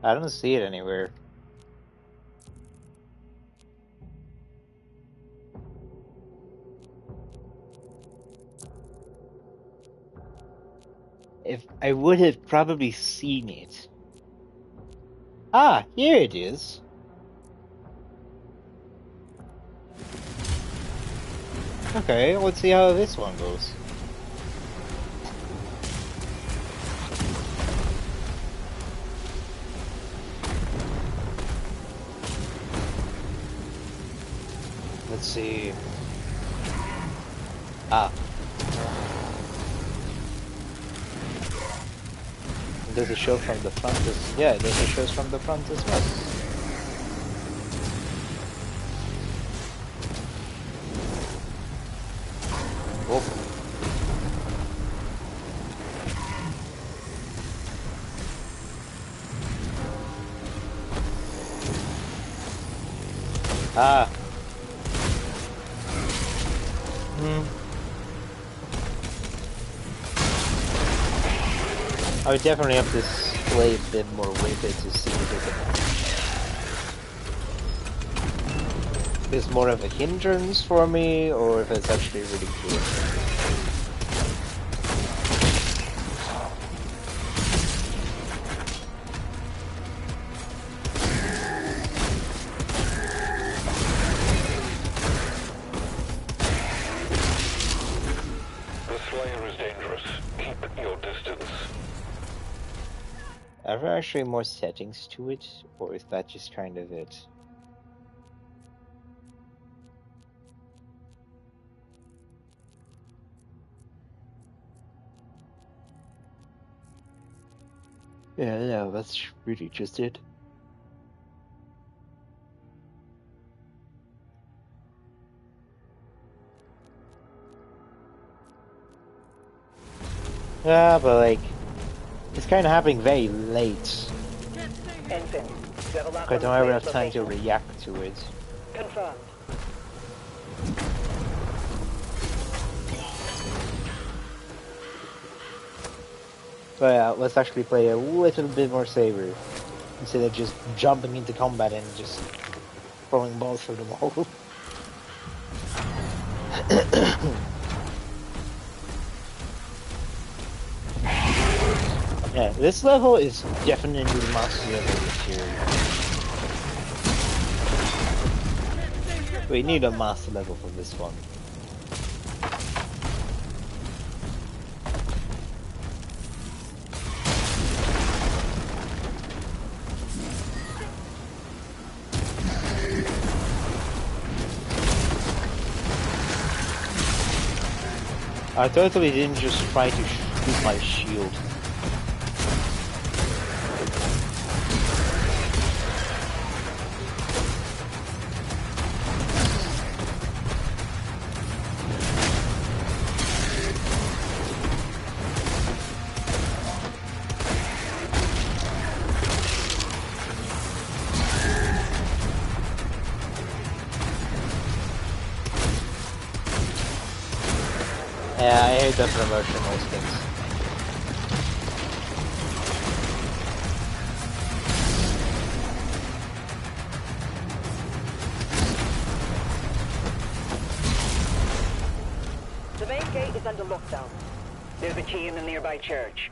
I don't see it anywhere. If I would have probably seen it. Ah, here it is. Okay, let's see how this one goes. Let's see. Ah. Does it show from the front? Yeah, it does. It shows from the front as well. Oh. Ah. I would definitely have to play a bit more with it to see if it's more of a hindrance for me or if it's actually really good. Are there actually more settings to it, or is that just kind of it? Yeah, no, that's really just it. Yeah, but like, it's kind of happening very late. Ensign, you have a lock I on the don't ever have player's time to location. react to it. Confirmed. So yeah, let's actually play a little bit more saber instead of just jumping into combat and just throwing balls through the wall. Yeah, this level is definitely master level material. We need a master level for this one. I totally didn't just try to shoot my shield. Yeah, I hate the promotional things. The main gate is under lockdown. There's a key in the nearby church.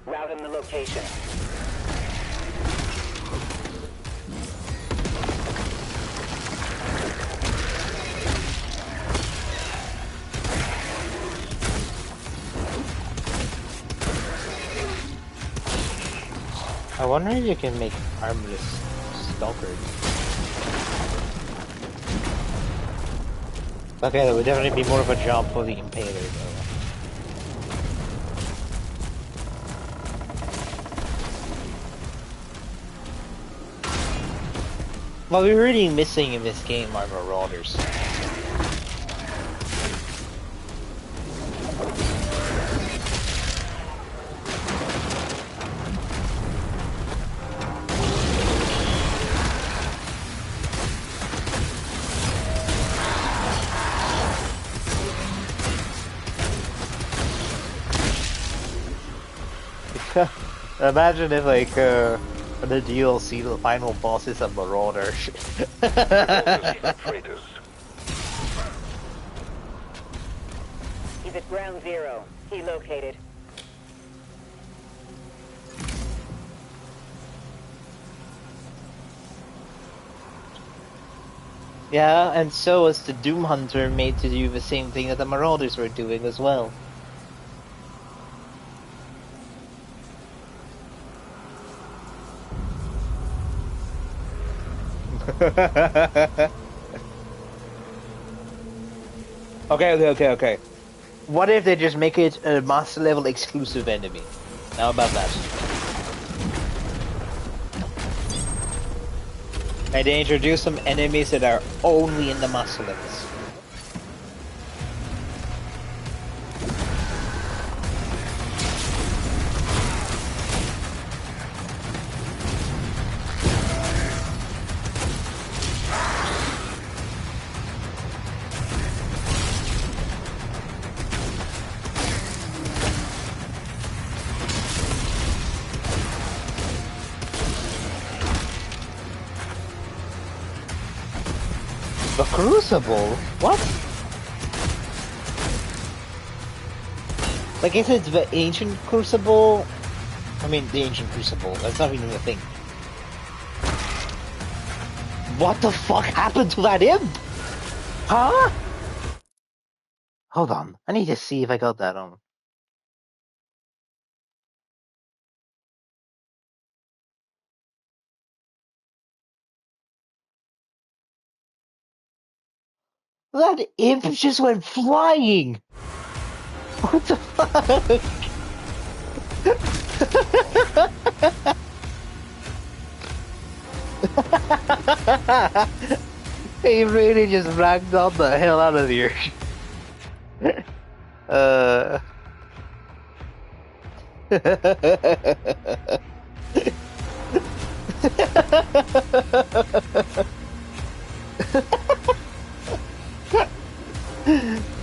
Route him the location. I wonder if you can make armless stalkers. Okay, that would definitely be more of a job for the Impaler, though. What we're really missing in this game are Marauders. Imagine if, like, the DLC, the final boss is a Marauder. Traitors. He's at ground zero. He located. Yeah, and so was the Doom Hunter made to do the same thing that the Marauders were doing as well. Okay. What if they just make it a master level exclusive enemy? How about that? And they introduce some enemies that are only in the master levels. The Crucible? What? Like, is it the Ancient Crucible? I mean, the Ancient Crucible. That's not even a thing. What the fuck happened to that imp? Huh? Hold on. I need to see if I got that on. That imp just went flying! What the fuck? He really just ragdolled the hell out of here.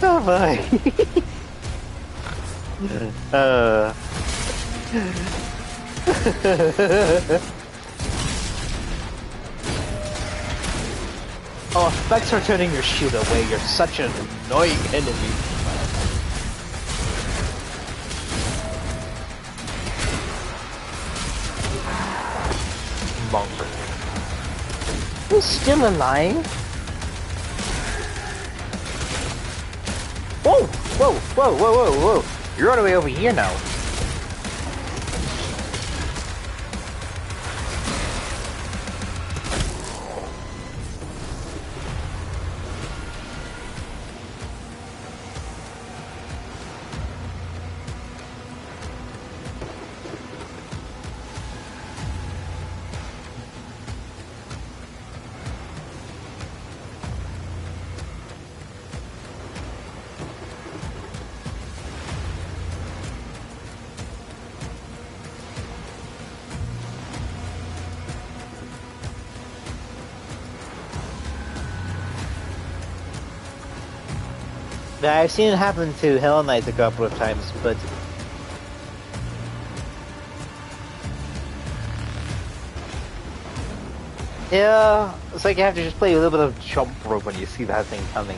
Oh my. Oh, thanks for turning your shield away. You're such an annoying enemy. Monk. He's still alive? Whoa! Whoa! Whoa! Whoa! Whoa! Whoa! You're all the way over here now. Yeah, I've seen it happen to Hell Knight a couple of times, but yeah, it's like you have to just play a little bit of jump rope when you see that thing coming.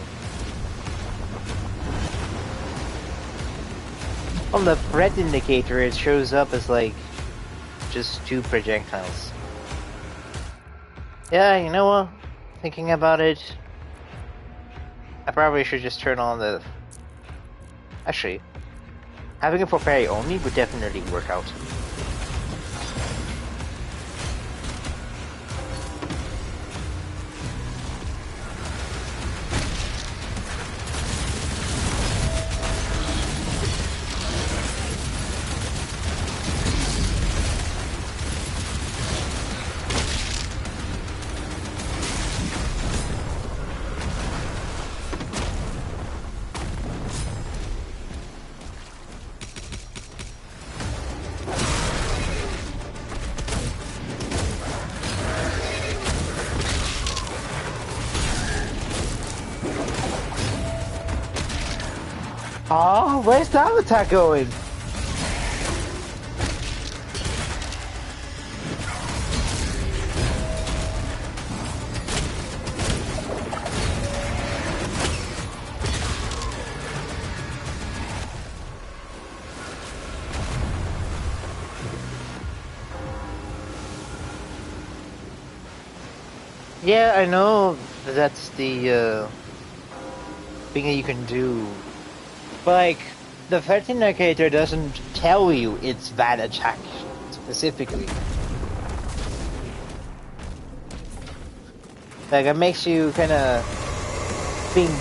On the threat indicator, it shows up as like just 2 projectiles. Yeah, you know what? Thinking about it, I probably should just turn on the... Actually, having it for parry only would definitely work out. Oh, where's that attack going? Yeah, I know that's the thing that you can do. But like, the 13 indicator doesn't tell you it's that attack specifically. Like, it makes you kind of think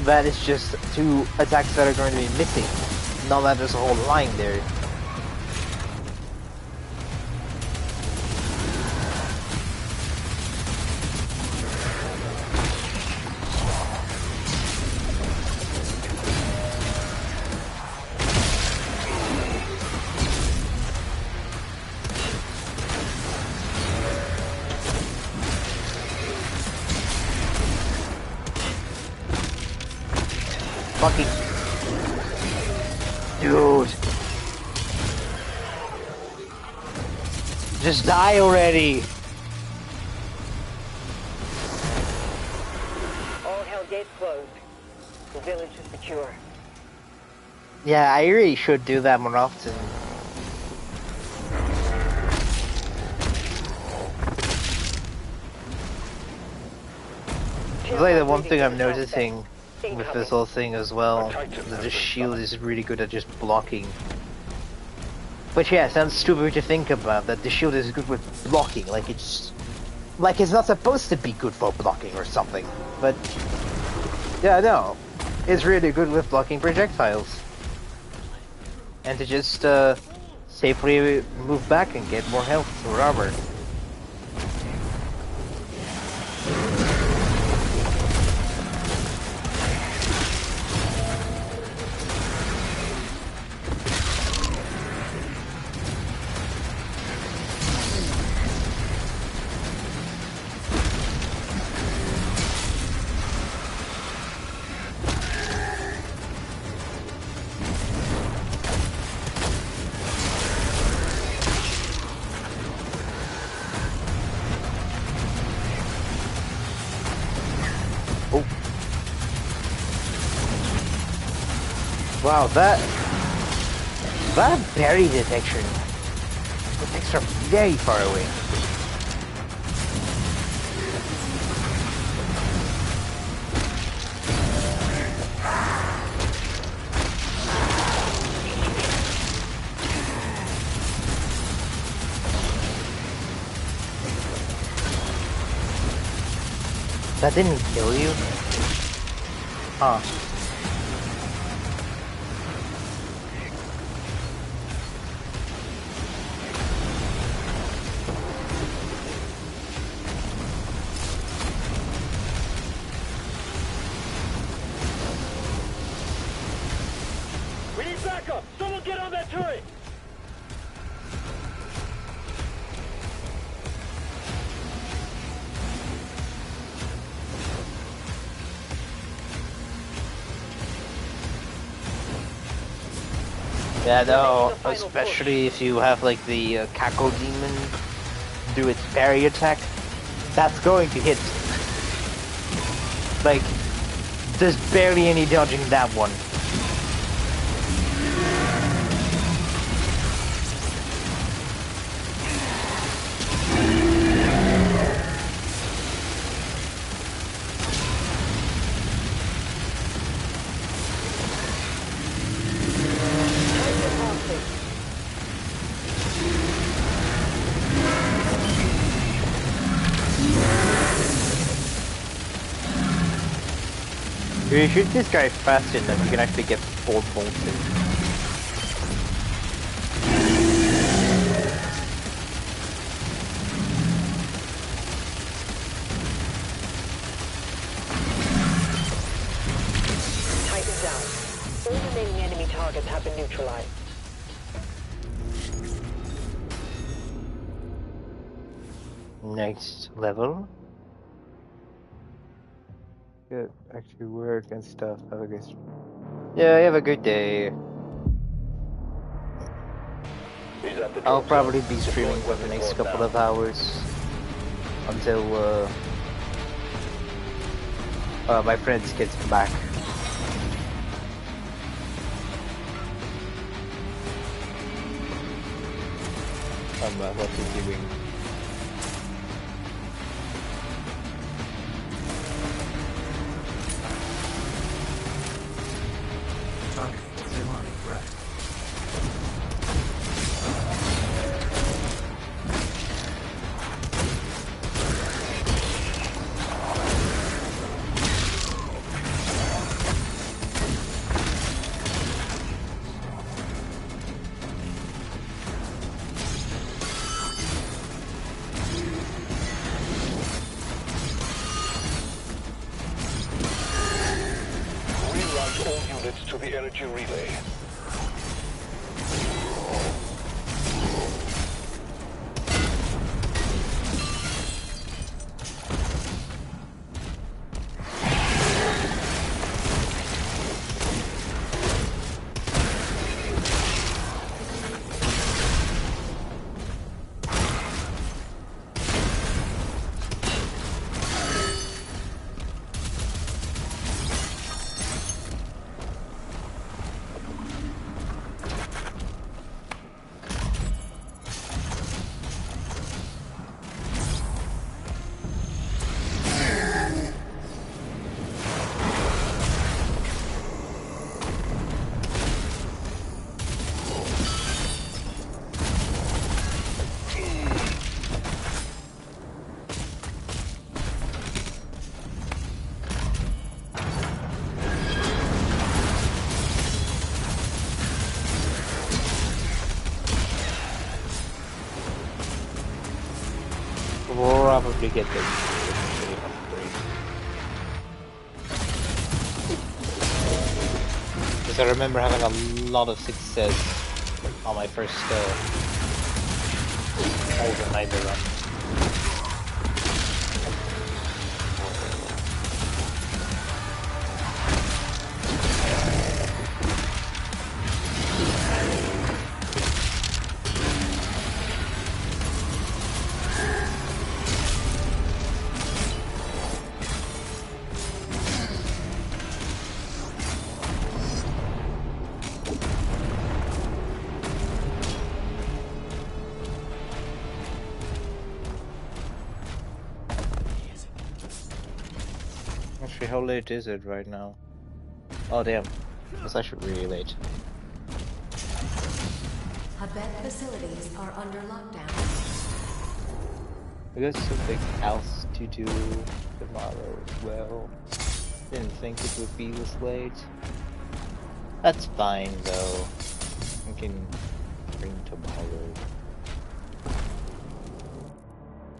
that it's just 2 attacks that are going to be missing, not that there's a whole line there. Fucking dude, just die already. All hell gates closed. The village is secure. Yeah, I really should do that more often. It's like the one thing I'm noticing with this whole thing as well, that the shield is really good at just blocking. Which yeah, sounds stupid to think about, that the shield is good with blocking, like it's not supposed to be good for blocking or something. But yeah, no. is really good with blocking projectiles. And to just safely move back and get more health or armor. Wow, that berry detection detects from very far away. That didn't kill you? Huh. Yeah, no, especially if you have like the Cackle Demon do its parry attack, that's going to hit. Like, there's barely any dodging that one. If you shoot this guy fast enough, you can actually get 4 bolts in. Tighten down. All remaining enemy targets have been neutralized. Next level. Good, actually work and stuff. Have a good. Yeah, have a good day. I'll probably be streaming for the next couple of hours until my friends gets back. What is doing? Targeting demonic rat. Reroute all units to the energy relay. probably get the upgrade. Because I remember having a lot of success on my first Golden Knight run. Actually, how late is it right now? Oh damn, it's actually really late. Habet facilities are under lockdown. I got something else to do tomorrow as well. Didn't think it would be this late. That's fine though. I can bring tomorrow.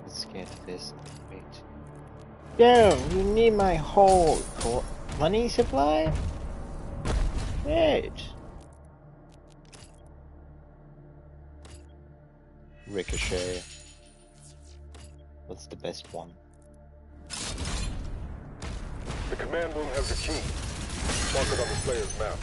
Let's get this right. Damn, you need my whole money supply? Great. Ricochet. What's the best one? The command room has the key. Mark it on the Slayer's map.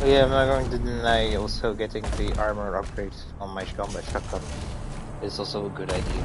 Oh yeah, I'm not going to deny also getting the armor upgrade on my combat shotgun. It's also a good idea.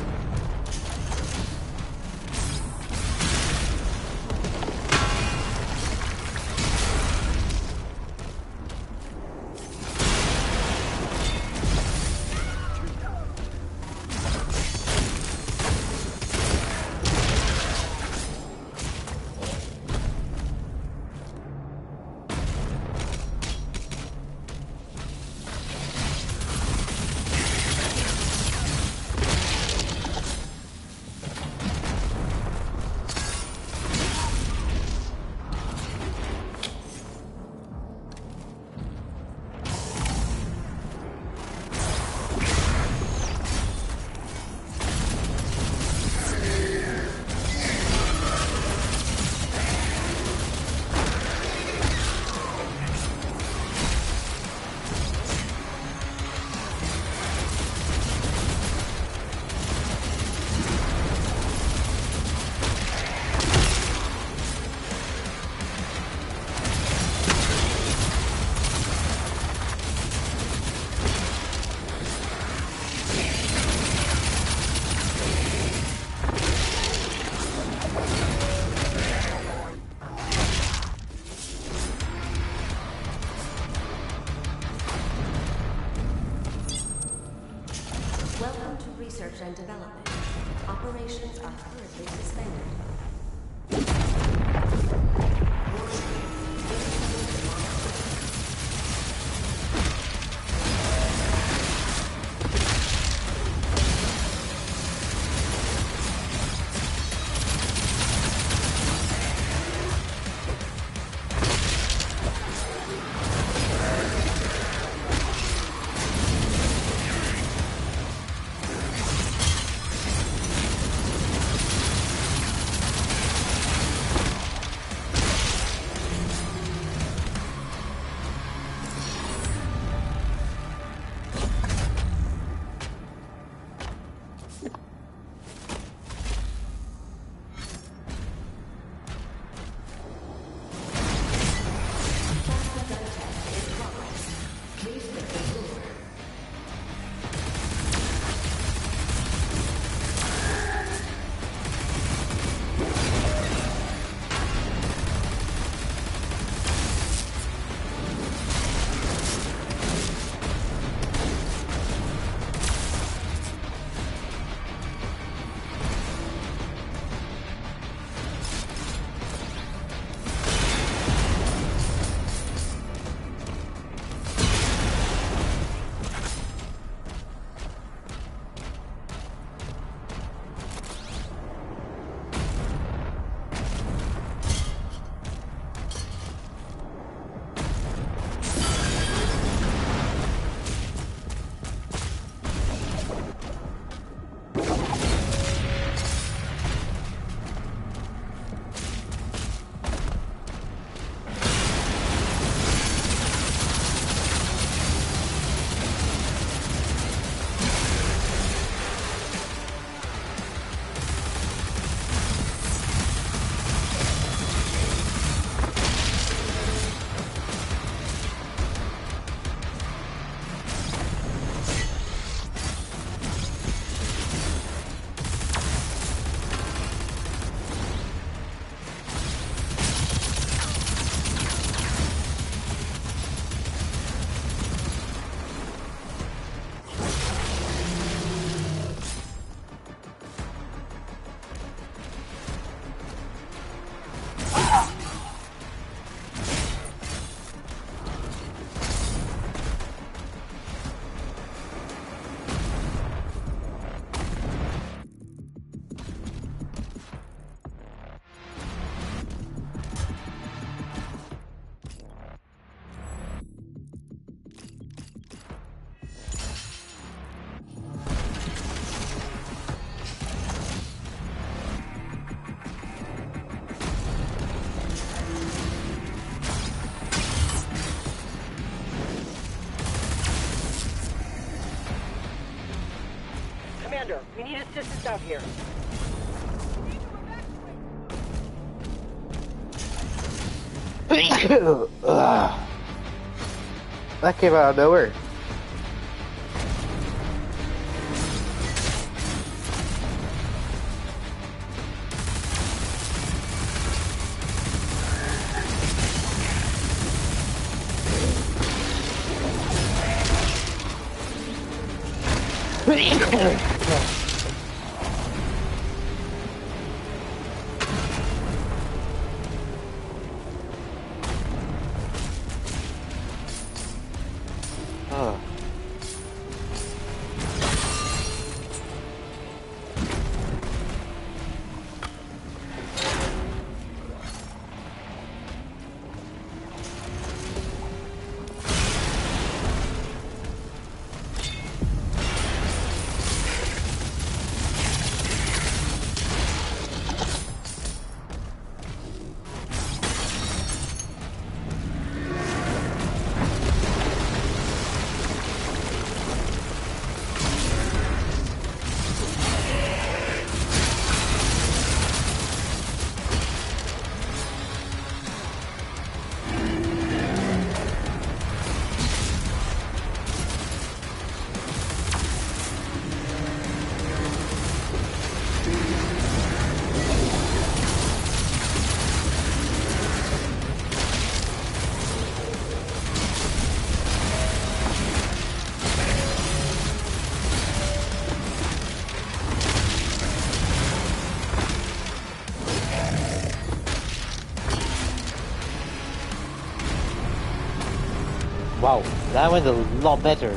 Welcome to research and development. Operations are currently suspended. Commander, we need assistance out here. That came out of nowhere. Oh. Wow, that went a lot better.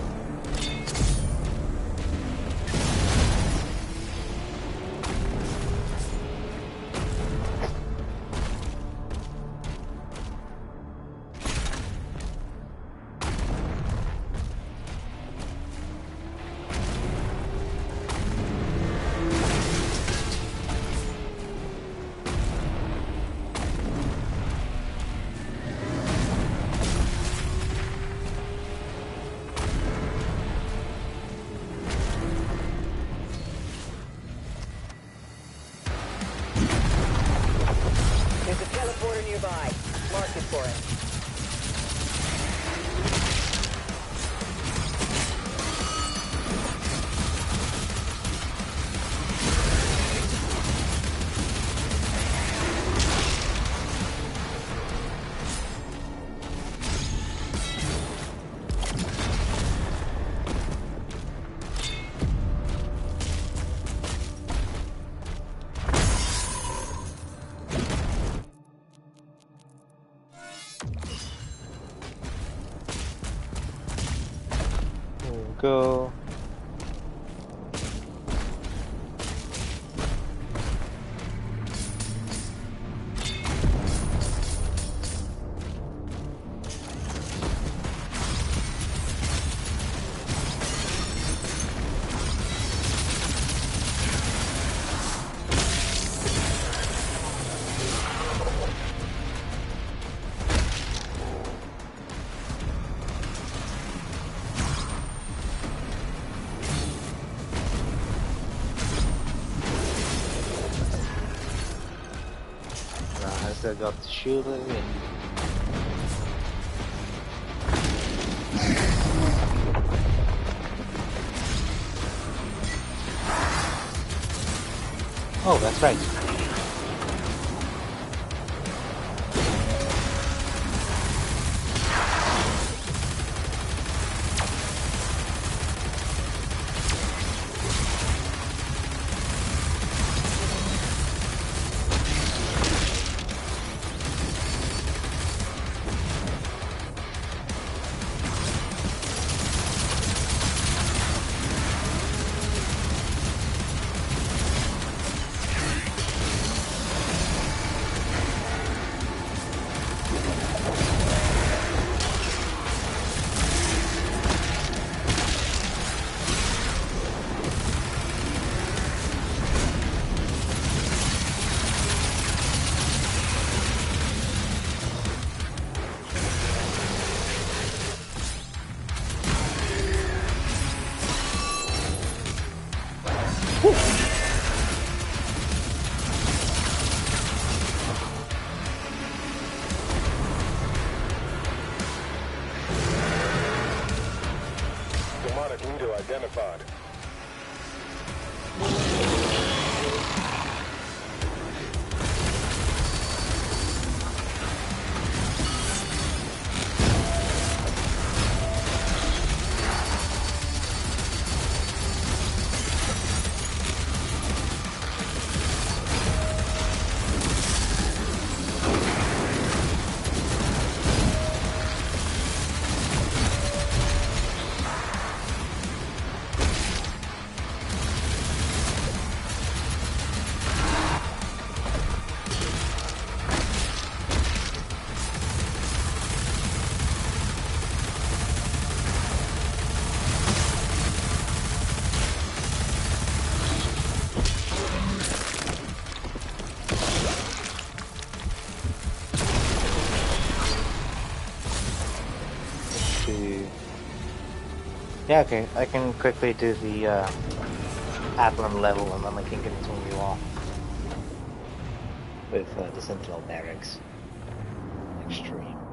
There's a teleporter nearby. Mark it for us. Go. I still got the shooting and oh, that's right. Psionic leader identified. Yeah, okay, I can quickly do the Atlan level and then I can continue on with the Sentinel Barracks. Extreme.